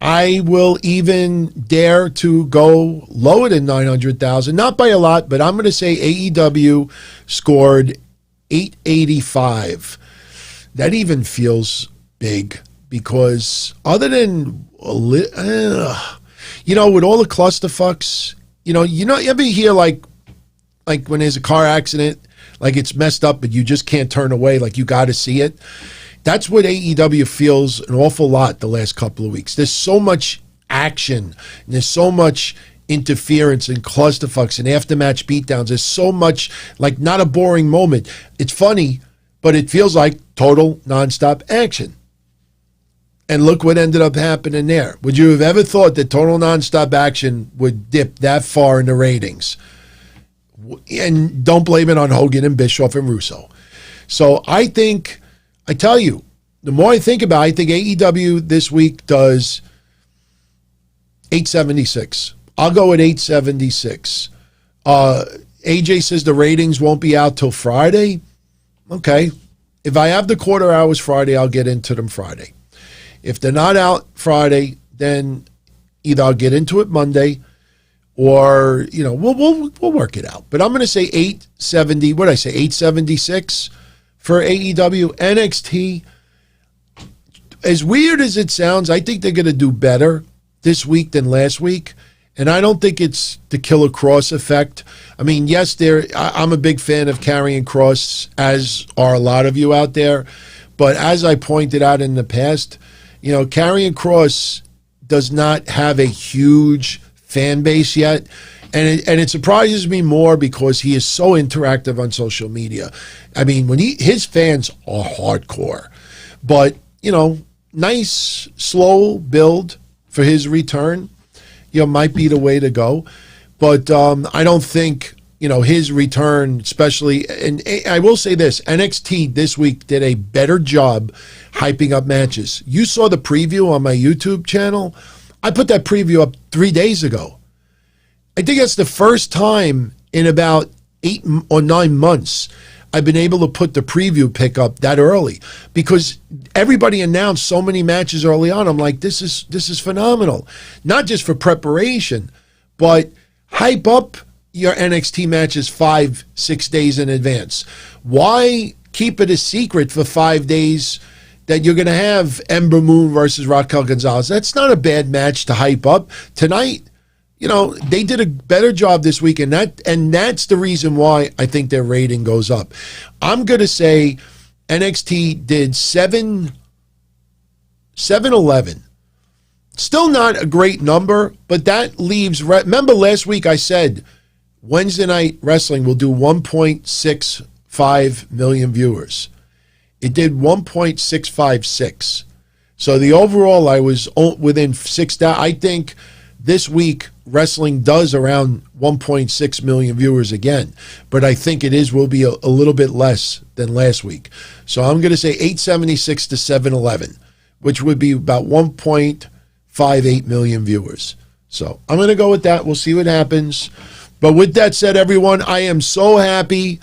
I will even dare to go lower than 900,000. Not by a lot, but I'm going to say AEW scored 885. That even feels big because other than you know, with all the clusterfucks, you ever hear like when there's a car accident, like it's messed up, but you just can't turn away, like you got to see it. That's what AEW feels an awful lot the last couple of weeks. There's so much action, and there's so much interference and clusterfucks and aftermatch beatdowns. There's so much, like, not a boring moment. It's funny, but it feels like total nonstop action. And look what ended up happening there. Would you have ever thought that total nonstop action would dip that far in the ratings? And don't blame it on Hogan and Bischoff and Russo. So I tell you, the more I think about it, I think AEW this week does 876. I'll go at 876. AJ says the ratings won't be out till Friday. Okay. If I have the quarter hours Friday, I'll get into them Friday. If they're not out Friday, then either I'll get into it Monday or, we'll work it out. But I'm going to say 870. What did I say? 876 for AEW. NXT, as weird as it sounds, I think they're going to do better this week than last week. And I don't think it's the Killer Kross effect. I mean, yes, I'm a big fan of Karrion Kross, as are a lot of you out there. But as I pointed out in the past, Karrion Kross does not have a huge fan base yet. And it surprises me more because he is so interactive on social media. I mean, his fans are hardcore. But, nice, slow build for his return, might be the way to go. But I don't think, his return, especially, and I will say this, NXT this week did a better job hyping up matches. You saw the preview on my YouTube channel. I put that preview up 3 days ago. I think that's the first time in about 8 or 9 months I've been able to put the preview pick up that early, because everybody announced so many matches early on. I'm like, this is phenomenal. Not just for preparation, but hype up your NXT matches 5-6 days in advance. Why keep it a secret for 5 days that you're going to have Ember Moon versus Raquel Gonzalez? That's not a bad match to hype up. Tonight, they did a better job this week, and that's the reason why I think their rating goes up. I'm going to say NXT did 7-11. Still not a great number, but that leaves... Remember last week I said Wednesday Night Wrestling will do 1.65 million viewers. It did 1.656. So the overall, I was within 6,000. I think this week wrestling does around 1.6 million viewers again, but I think will be a little bit less than last week. So I'm going to say 876 to 711, which would be about 1.58 million viewers. So I'm going to go with that. We'll see what happens. But with that said, everyone, I am so happy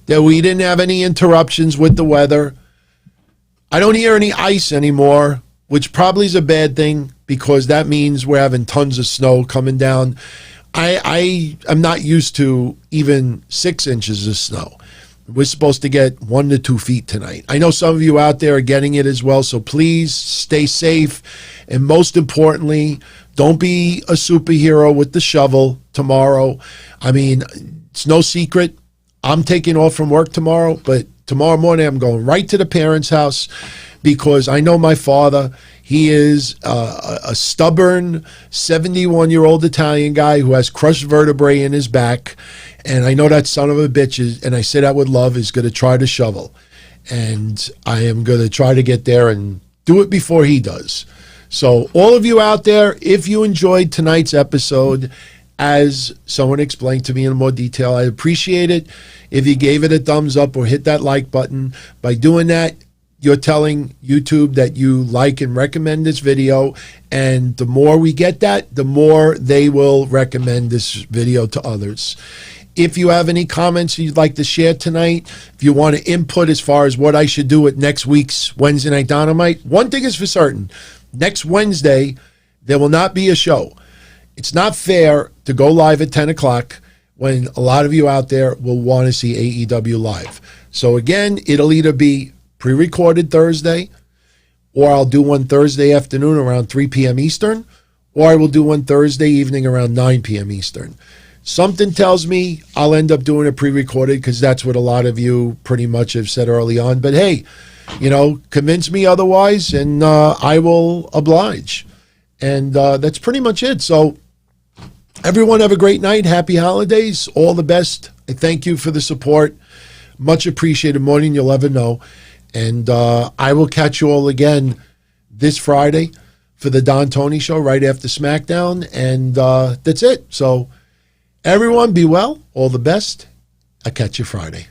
that we didn't have any interruptions with the weather. I don't hear any ice anymore, which probably is a bad thing, because that means we're having tons of snow coming down. I am not used to even 6 inches of snow. We're supposed to get 1 to 2 feet tonight. I know some of you out there are getting it as well, so please stay safe. And most importantly, don't be a superhero with the shovel tomorrow. I mean, it's no secret. I'm taking off from work tomorrow, but tomorrow morning I'm going right to the parents' house, because I know my father. He is a stubborn 71-year-old Italian guy who has crushed vertebrae in his back. And I know that son of a bitch, and I say that with love, is going to try to shovel. And I am going to try to get there and do it before he does. So all of you out there, if you enjoyed tonight's episode, as someone explained to me in more detail, I appreciate it if you gave it a thumbs up or hit that like button. By doing that, you're telling YouTube that you like and recommend this video, and the more we get that, the more they will recommend this video to others. If you have any comments you'd like to share tonight, if you want to input as far as what I should do at next week's Wednesday Night Dynamite, one thing is for certain: next Wednesday, there will not be a show. It's not fair to go live at 10 o'clock when a lot of you out there will want to see AEW live. So again, it'll either be pre-recorded Thursday, or I'll do one Thursday afternoon around 3 p.m. Eastern, or I will do one Thursday evening around 9 p.m. Eastern. Something tells me I'll end up doing it pre-recorded, because that's what a lot of you pretty much have said early on. But hey, convince me otherwise, and I will oblige. And that's pretty much it. So everyone have a great night. Happy holidays. All the best. I thank you for the support. Much appreciated, more than you'll ever know. And I will catch you all again this Friday for the Don Tony Show right after SmackDown. And that's it. So everyone be well. All the best. I'll catch you Friday.